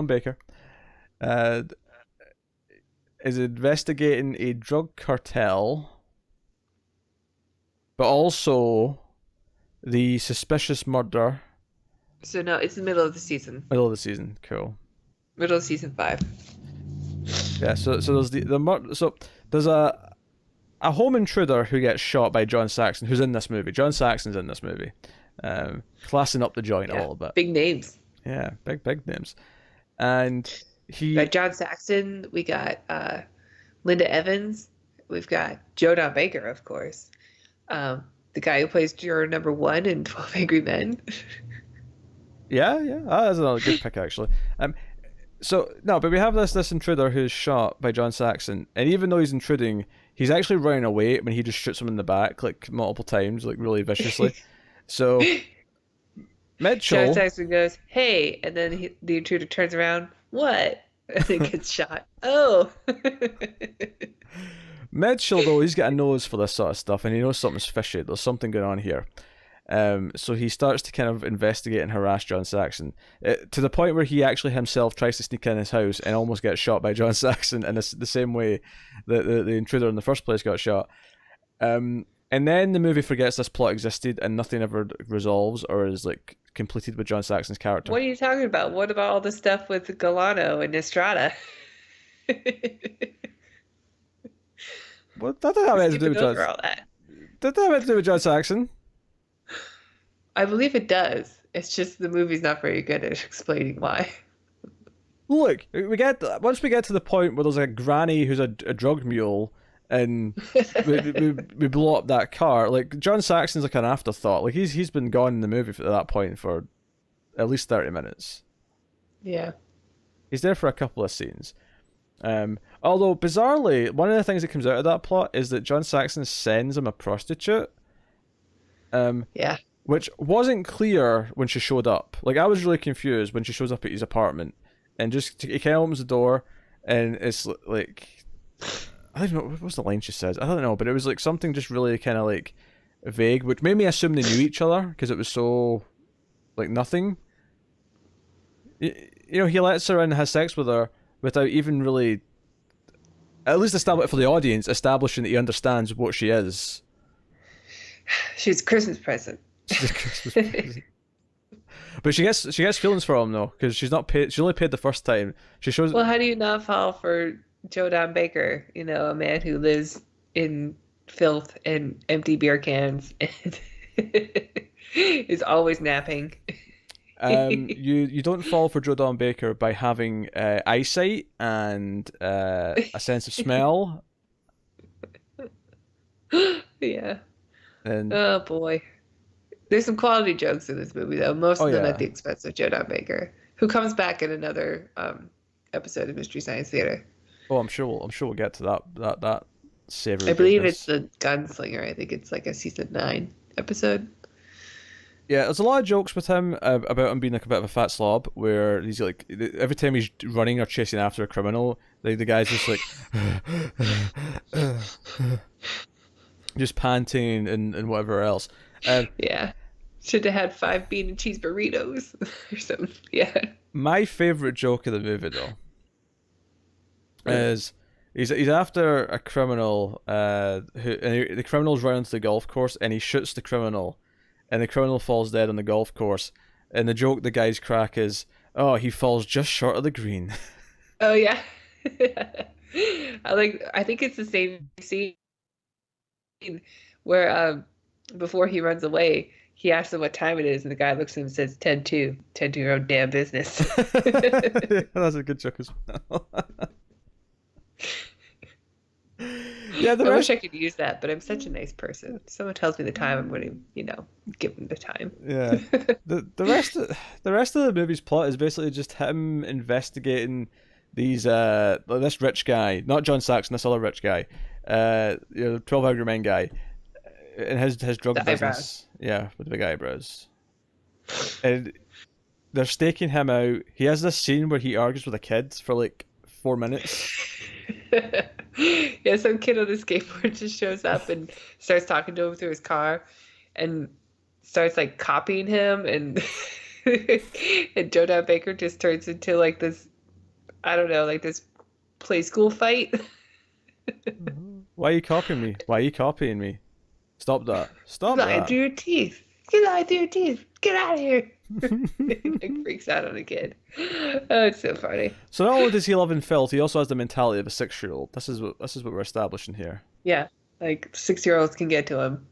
Baker. Is investigating a drug cartel, but also the suspicious murder. So no, it's the middle of the season. Middle of the season, cool. Middle of season 5. Yeah, so there's there's a home intruder who gets shot by John Saxon, who's in this movie. John Saxon's in this movie, classing up the joint a little bit. Big names. Yeah, big names, and We got John Saxon. We got Linda Evans. We've got Joe Don Baker, of course. The guy who plays juror number 1 in 12 Angry Men. Yeah, that's another good pick actually. But we have this intruder who's shot by John Saxon, and even though he's intruding, he's actually running away when he just shoots him in the back like multiple times, like really viciously. So Mitchell. John Saxon goes, "Hey," and then the intruder turns around. What? And then gets shot. Oh. Mitchell, though, he's got a nose for this sort of stuff, and he knows something's fishy. There's something going on here. So he starts to kind of investigate and harass John Saxon to the point where he actually himself tries to sneak in his house and almost gets shot by John Saxon in the same way that the intruder in the first place got shot. And then the movie forgets this plot existed and nothing ever resolves or is like completed with John Saxon's character. What are you talking about? What about all the stuff with Galano and Estrada? What that didn't have anything to do with John. Did that have anything to do with John Saxon? I believe it does. It's just the movie's not very good at explaining why. Look, once we get to the point where there's a granny who's a drug mule, and we blow up that car. Like John Saxon's like an afterthought. Like he's been gone in the movie at that point for at least 30 minutes. Yeah. He's there for a couple of scenes. Although bizarrely, one of the things that comes out of that plot is that John Saxon sends him a prostitute. Yeah. Which wasn't clear when she showed up. Like I was really confused when she shows up at his apartment, and just he kind of opens the door, and it's like. I don't even know, what was the line she says? I don't know, but it was like something just really kind of like vague, which made me assume they knew each other because it was so like nothing. You know, he lets her in and has sex with her without even really, at least for the audience, establishing that he understands what she is. She's a Christmas present. She's a Christmas present. But she gets feelings for him though, because she's not paid. She only paid the first time. She shows. Well, how do you not fall for Joe Don Baker, a man who lives in filth and empty beer cans and is always napping? You don't fall for Joe Don Baker by having eyesight and a sense of smell. Yeah. And oh boy, there's some quality jokes in this movie though. Most of them at the expense of Joe Don Baker, who comes back in another episode of Mystery Science Theater. Oh, I'm sure we'll get to that savory. I believe it's the Gunslinger. I think it's like a season 9 episode. Yeah, there's a lot of jokes with him about him being like a bit of a fat slob, where he's like every time he's running or chasing after a criminal, the guy's just like just panting and whatever else. Um, Yeah. Should have had 5 bean and cheese burritos or something. Yeah. my favorite joke of the movie though is he's after a criminal the criminal's running to the golf course and he shoots the criminal and the criminal falls dead on the golf course and the joke the guys crack is, oh, he falls just short of the green. Oh yeah. I think it's the same scene where before he runs away, he asks him what time it is, and the guy looks at him and says 10-2. Tend to your own damn business. That's a good joke as well. Yeah, the I rest. wish I could use that, but I'm such a nice person. If someone tells me the time, I'm going to, give them the time. Yeah, the rest of the movie's plot is basically just him investigating these this rich guy, not John Saxon, this other rich guy, 12 Angry Men guy, and his drug The business. eyebrows. Yeah, with the big eyebrows. And they're staking him out. He has this scene where he argues with a kid for like 4 minutes. Yeah, some kid on a skateboard just shows up and starts talking to him through his car and starts like copying him and and Joe Don Baker just turns into like this, I don't know, like this play school fight. Why are you copying me? Why are you copying me? Stop that. Stop Lying that. through your teeth. Get lying through your teeth. Get out of here. He like freaks out on a kid. Oh, it's so funny. So not only does he love and filth, he also has the mentality of a 6-year-old. This is what we're establishing here. Yeah, like 6-year-olds can get to him.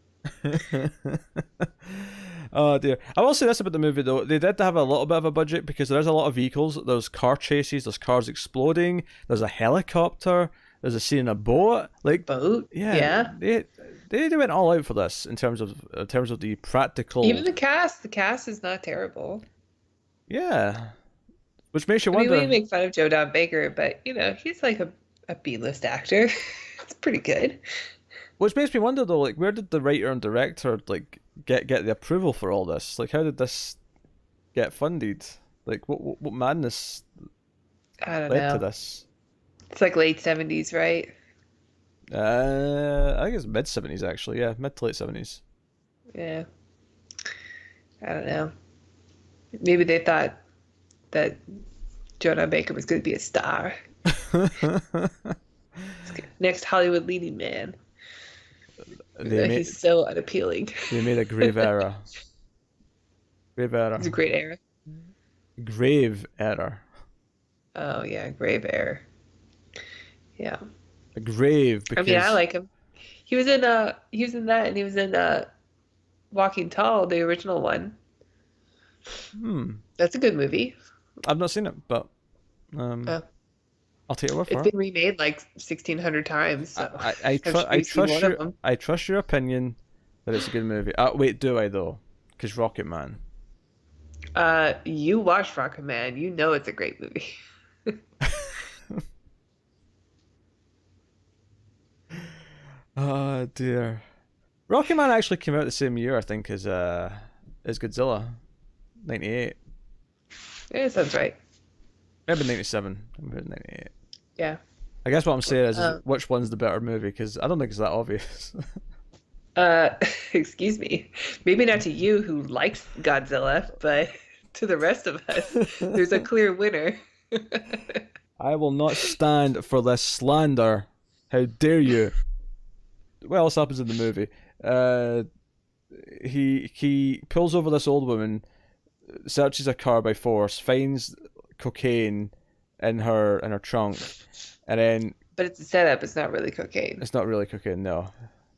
Oh dear. I will say this about the movie though. They did have a little bit of a budget because there's a lot of vehicles. There's car chases, there's cars exploding, there's a helicopter, there's a scene in a boat. Like Boat? yeah, Yeah. they went all out for this in terms of the practical. Even the cast is not terrible. Yeah. Which makes you I mean, wonder. we make fun of Joe Don Baker, but he's like a B-list actor. It's pretty good. Which makes me wonder though, like where did the writer and director like get the approval for all this? Like how did this get funded? Like what madness I don't led to know. this? It's like late 70s, right? I think it's mid 70s actually. Yeah, mid to late 70s. Yeah. I don't know. Maybe they thought that Joe Don Baker was going to be a star. Next Hollywood leading man. They made He's so unappealing. they made a grave error. Grave error. It's a great era. Grave error. Oh yeah, grave error. Yeah. A grave I because mean, I like him. He was in that, and he was in Walking Tall, the original one. That's a good movie. I've not seen it, but Oh, I'll take your word for it's it. been remade like 1,600 times, so I I'm sure you've seen one of them. I trust your opinion that it's a good movie. Wait, do I though? Because Rocket Man. You watched Rocket Man. You know it's a great movie. Oh dear. Rocket Man actually came out the same year, I think, as Godzilla, 98. Yeah, sounds right. Maybe 97. Maybe 98. Yeah. I guess what I'm saying is Um, which one's the better movie? Because I don't think it's that obvious. Uh, excuse me. Maybe not to you who likes Godzilla, but to the rest of us, there's a clear winner. I will not stand for this slander. How dare you? What else happens in the movie? He pulls over this old woman, searches her car by force, finds cocaine in her trunk, and then But it's a setup. It's not really cocaine. it's not really cocaine. No,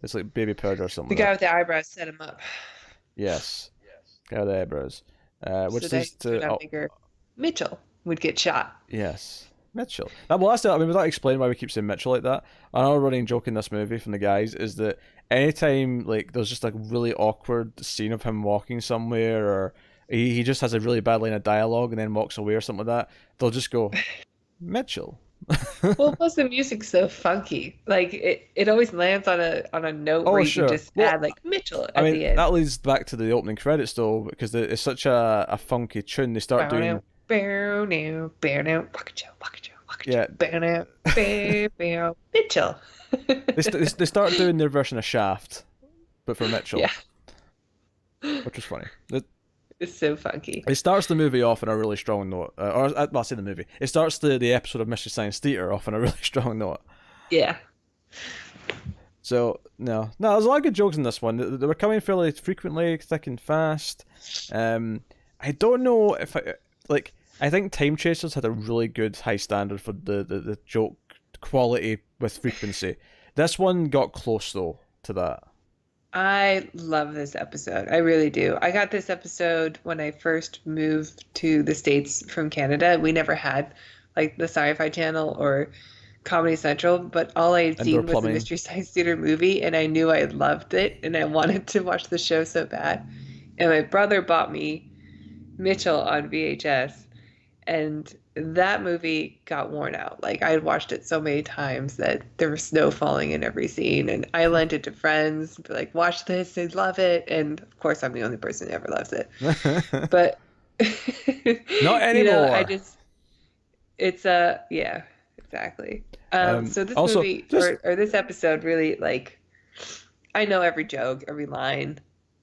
it's like baby powder or something The like guy that. with the eyebrows set him up. Yes, guy with the eyebrows, which So that leads to Mitchell would get shot. yes, Mitchell. Well, that's it. I mean, without explaining why we keep saying Mitchell like that, another running joke in this movie from the guys is that anytime like there's just a really awkward scene of him walking somewhere, or he just has a really bad line of dialogue and then walks away or something like that, they'll just go Mitchell, Well, plus the music's so funky. Like it always lands on a note where Oh, you can sure. just Well, add like Mitchell I at mean, the end. that leads back to the opening credits, though, because it's such a funky tune. They start Bow doing, now, bow now, bow now, waka waka waka yeah, bow now, bow bow Mitchell. they start doing their version of Shaft, but for Mitchell, Yeah, which was funny. it's so funky. It starts the movie off on a really strong note, well, I say the movie. It starts the episode of Mystery Science Theater off on a really strong note. Yeah. So there's a lot of good jokes in this one. They were coming fairly frequently, thick and fast. I don't know if I think Time Chasers had a really good high standard for the joke quality with frequency. This one got close though to that. I love this episode. I really do. I got this episode when I first moved to the States from Canada. We never had like the Sci-Fi Channel or Comedy Central, but all I had Indoor seen was the plumbing. Mystery Science Theater movie, and I knew I loved it, and I wanted to watch the show so bad. And my brother bought me Mitchell on VHS, and that movie got worn out. Like I had watched it so many times that there was snow falling in every scene, and I lent it to friends, be like, "Watch this, they love it." And of course, I'm the only person who ever loves it. But Not you know, anymore. it's yeah, exactly. So this Also, movie just or this episode really like I know every joke, every line,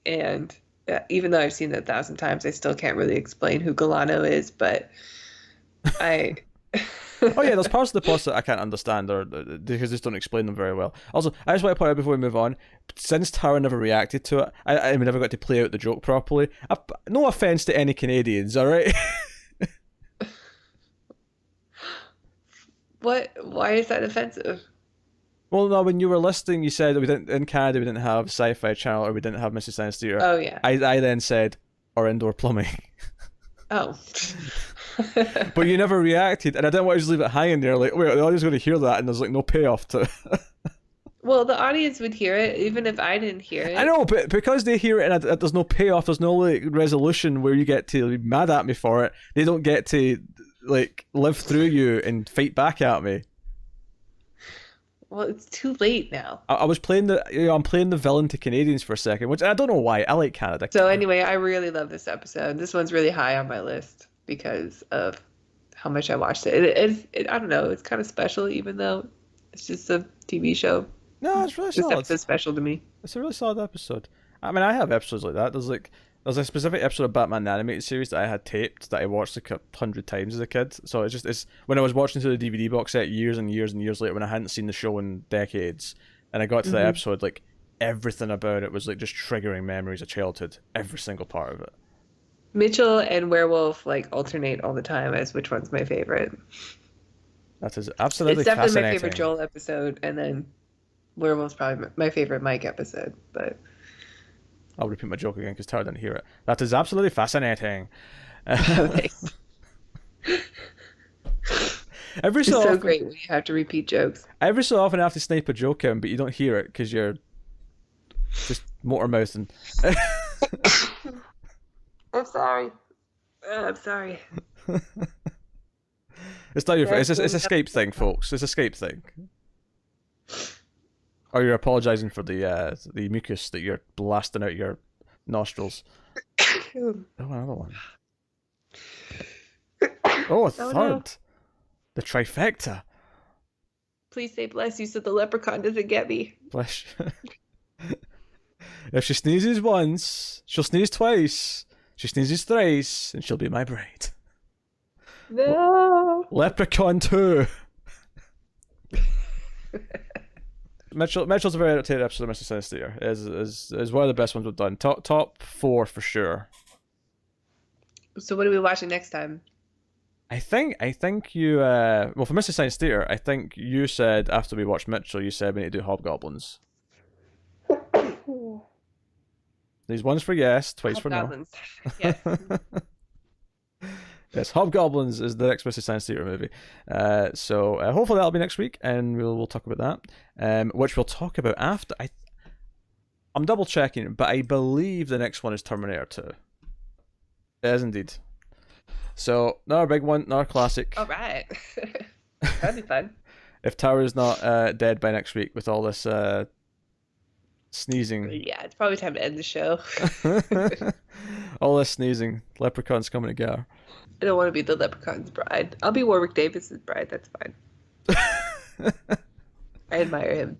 and even though I've seen it 1,000 times, I still can't really explain who Galano is, but I oh yeah, there's parts of the plots that I can't understand or because they just don't explain them very well. Also, I just want to point out before we move on, since Tara never reacted to it, I never got to play out the joke properly. No offense to any Canadians, all right? What? Why is that offensive? Well, no, when you were listing, you said we didn't in Canada we didn't have Sci-Fi Channel or we didn't have Mystery Science Theater. Oh yeah. I then said or indoor plumbing, Oh. but you never reacted, and I didn't want to just leave it hanging there. Like, wait, the audience going to hear that, and there's like no payoff to it. Well, the audience would hear it even if I didn't hear I it. know, but because they hear it and there's no payoff, there's no like resolution where you get to be mad at me for it. They don't get to like live through you and fight back at me. Well, it's too late now. I was playing I'm playing the villain to Canadians for a second, which I don't know why. I like Canada. So anyway, I really love this episode. This one's really high on my list because of how much I watched it. I don't know, it's kind of special even though it's just a TV show. No, it's really This solid. episode's special to me. It's a really solid episode. I mean, I have episodes like that. There's a specific episode of Batman the animated series that I had taped that I watched like 100 times as a kid. So it's when I was watching through the DVD box set years and years and years later when I hadn't seen the show in decades, and I got to that episode, like everything about it was like just triggering memories of childhood. Every single part of it. Mitchell and Werewolf like alternate all the time as which one's my favorite. That is absolutely It's definitely my fascinating. favorite Joel episode, and then Werewolf's probably my favorite Mike episode. But I'll repeat my joke again because Tara didn't hear it. That is absolutely fascinating. thanks. Every It's so so often, great when you have to repeat jokes. every so often I have to snipe a joke in, but you don't hear it because you're just motor mouthing. I'm sorry. I'm sorry. It's not your fault. It's a Skype thing, folks. It's a Skype thing. Or you're apologising for the mucus that you're blasting out your nostrils. Oh, another one. Oh, a third. no. The trifecta. Please say bless you so the leprechaun doesn't get me. Bless you. If she sneezes once, she'll sneeze twice. She sneezes thrice, and she'll be my bride. No. Leprechaun 2. Mitchell's a very entertaining episode of Mr. Sinister Theater. Is one of the best ones we've done. Top 4 for sure. So what are we watching next time? I think you well for Mr. Science Theater, I think you said after we watched Mitchell, you said we need to do Hobgoblins. These ones for yes, twice for no. Hobgoblins. Yes. Yes, Hobgoblins is the next Mr. Science Theater movie. So hopefully that'll be next week, and we'll talk about that. Which we'll talk about after. I'm double checking, but I believe the next one is Terminator 2. It is indeed. So another big one, another classic. All right. That'd be fun. If Tara's not dead by next week with all this sneezing. Yeah, it's probably time to end the show. All this sneezing. Leprechaun's coming to get her. I don't want to be the leprechaun's bride. I'll be Warwick Davis's bride. That's fine. I admire him.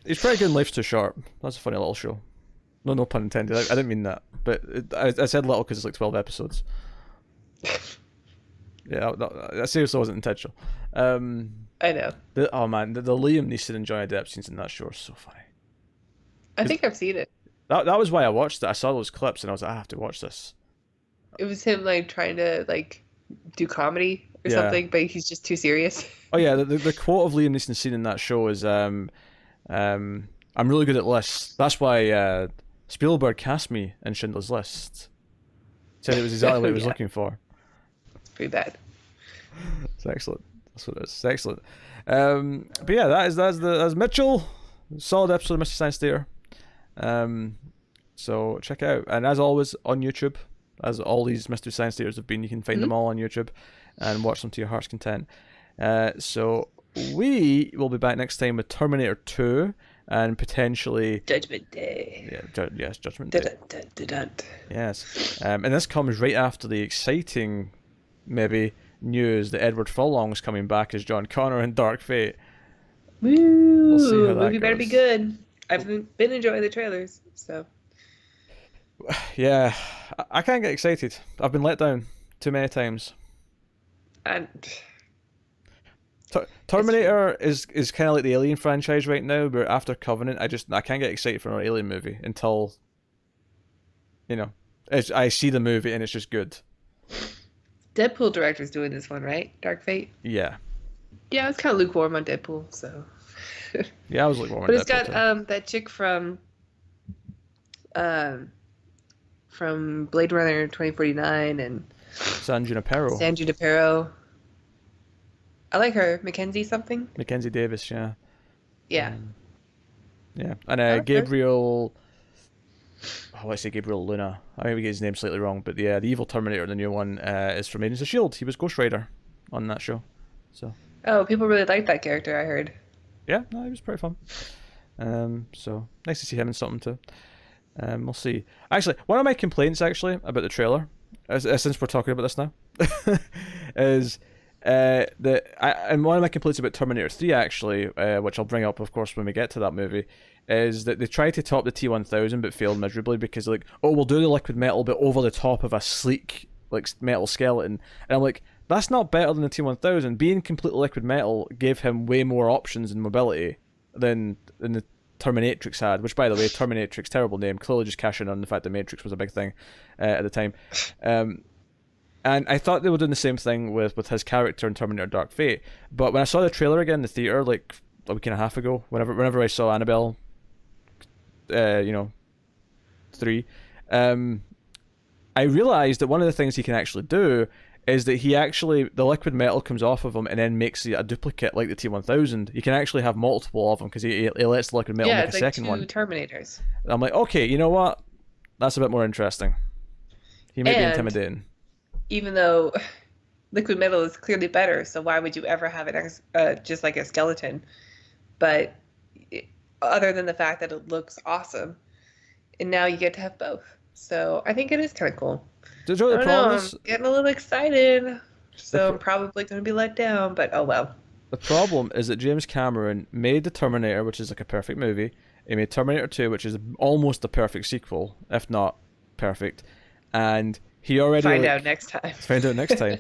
He's pretty good in Life's Too Short. That's a funny little show. No pun intended. I didn't mean that. But I said little because it's like 12 episodes. Yeah, that seriously wasn't intentional. I know. The Liam Neeson and Johnny Depp scenes in that show are so funny. I think I've seen it. That was why I watched it. I saw those clips and I was like, I have to watch this. It was him like trying to like do comedy or Yeah. something, but he's just too serious. Oh yeah, the quote of Liam Neeson's scene in that show is I'm really good at lists. That's why Spielberg cast me in Schindler's List. Said it was exactly what he was Yeah. looking for. It's pretty bad. It's excellent. That's what it is. It's excellent. But yeah, that's Mitchell. Solid episode of Mr. Science Theater. So check it out. And as always on YouTube, as all these Mr. Science Theaters have been, you can find them all on YouTube and watch them to your heart's content. So we will be back next time with Terminator 2 and potentially Judgment Day. Yeah, yes, Judgment Day. Dun. Yes. And this comes right after the exciting, maybe, news that Edward Furlong's coming back as John Connor in Dark Fate. Woo! see how that Movie better be goes. good. I've been enjoying the trailers, so. Yeah, I can't get excited. I've been let down too many times. And Terminator is kind of like the Alien franchise right now, where after Covenant, I can't get excited for an Alien movie until, I see the movie and it's just good. Deadpool director's doing this one, right? Dark Fate. Yeah. Yeah, it's kind of lukewarm on Deadpool, so. Yeah, I was like, But it's got that chick from Blade Runner 2049 and San Junipero. San Junipero. I like her, Mackenzie something. Mackenzie Davis, yeah. Yeah. Yeah. And like her. Gabriel. Oh, let's say Gabriel Luna. I maybe get his name slightly wrong, but yeah, the evil Terminator, the new one, is from Agents of S.H.I.E.L.D. He was Ghost Rider on that show. So. Oh, people really like that character, I heard. Yeah, no, it was pretty fun. So nice to see him in something too. We'll see. Actually, one of my complaints about the trailer, since we're talking about this now, is and one of my complaints about Terminator 3 actually, which I'll bring up of course when we get to that movie, is that they tried to top the T-1000 but failed miserably because like, oh, we'll do the liquid metal but over the top of a sleek like metal skeleton, and I'm like, that's not better than the T-1000. Being completely liquid metal gave him way more options in mobility than the Terminatrix had, which by the way, Terminatrix, terrible name, clearly just cashing on the fact that Matrix was a big thing at the time. And I thought they were doing the same thing with his character in Terminator Dark Fate, but when I saw the trailer again in the theater like a week and a half ago, whenever I saw Annabelle 3, I realized that one of the things he can actually do is that the liquid metal comes off of him and then makes a duplicate like the T-1000. You can actually have multiple of them because he lets the liquid metal make it's a like second two one. Terminators. I'm like, okay, you know what? That's a bit more interesting. He may be And- intimidating. Even though liquid metal is clearly better, so why would you ever have it just like a skeleton? But other than the fact that it looks awesome, and now you get to have both. So I think it is kind of cool. Do you know what I the don't know, problem I'm is? getting a little excited, so The I'm probably going to be let down, but oh well. The problem is that James Cameron made the Terminator, which is like a perfect movie. He made Terminator 2, which is almost a perfect sequel, if not perfect. And he already Find out next time. Find out next time.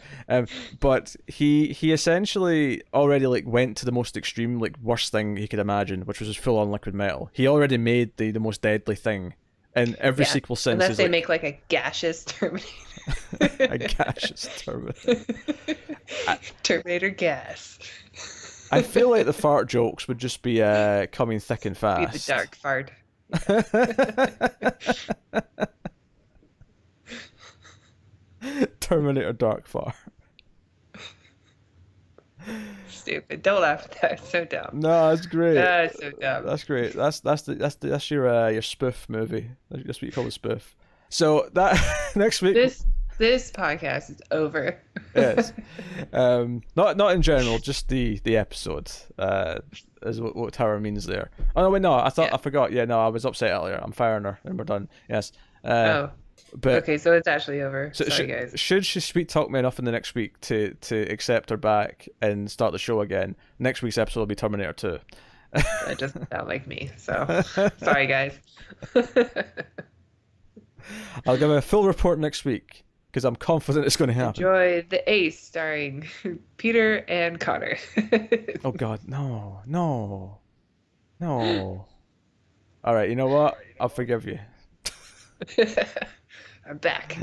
But he essentially already like went to the most extreme, like worst thing he could imagine, which was just full on liquid metal. He already made the most deadly thing, and every sequel since Unless is they like make like a gaseous Terminator. a gaseous Terminator. Terminator gas. I feel like the fart jokes would just be coming thick and Be fast. the dark fart. Terminator Dark Far. Stupid. Don't laugh at that. It's so dumb. No, that's great. That's so dumb. That's great. That's your spoof movie. That's what you call a spoof. So that next week. This This podcast is over. Yes. Not in general, just the episode. Is what Tower means there. Oh no, wait, no, I forgot. Yeah, no, I was upset earlier. I'm firing her, and we're done. Yes. Oh, But okay, so it's actually over. so Sorry, guys. should she sweet talk me enough in the next week to accept her back and start the show again? Next week's episode will be Terminator 2. That doesn't sound like me. So sorry, guys. I'll give a full report next week because I'm confident it's going to happen. Enjoy The Ace, starring Peter and Connor. Oh God, no. All right, you know what? I'll forgive you. I'm back,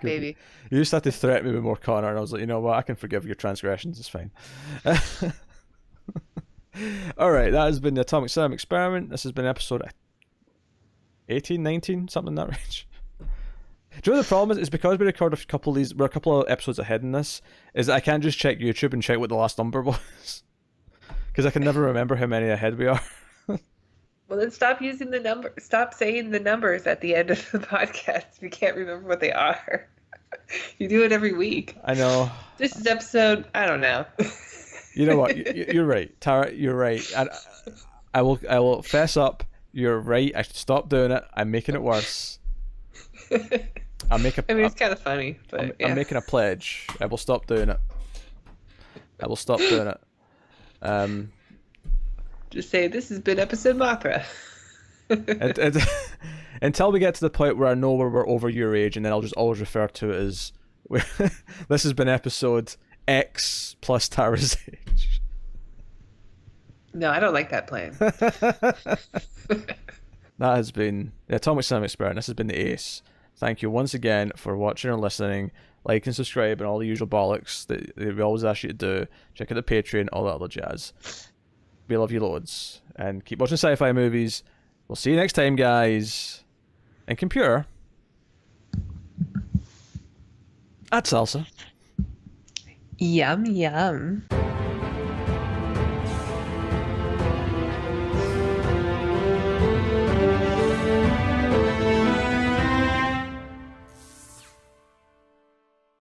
baby. You just had to threaten me with more Connor, and I was like, you know what? I can forgive your transgressions. It's fine. All right, that has been the Atomic Cinema Experiment. This has been episode 18, 19, something in that range. Do you know the problem is? It's because we record a couple of these, we're a couple of episodes ahead in this, is that I can't just check YouTube and check what the last number was. Because I can never remember how many ahead we are. Well, then stop using the number. Stop saying the numbers at the end of the podcast if you can't remember what they are. You do it every week. I know. This is episode, I don't know. You know what? You're right, Tara. You're right. And I will fess up. You're right. I should stop doing it. I'm making it worse. I mean, it's kind of funny, but I'm making a pledge. I will stop doing it. Just say this has been episode Mothra. and, until we get to the point where I know we're over your age, and then I'll just always refer to it as this has been episode X plus Tara's age. No, I don't like that plan. That has been the Atomic Cinema Experiment. This has been the Ace. Thank you once again for watching and listening. Like and subscribe and all the usual bollocks that we always ask you to do. Check out the Patreon, all that other jazz. We love you loads. And keep watching sci-fi movies. We'll see you next time, guys. And computer. Add salsa. Yum, yum.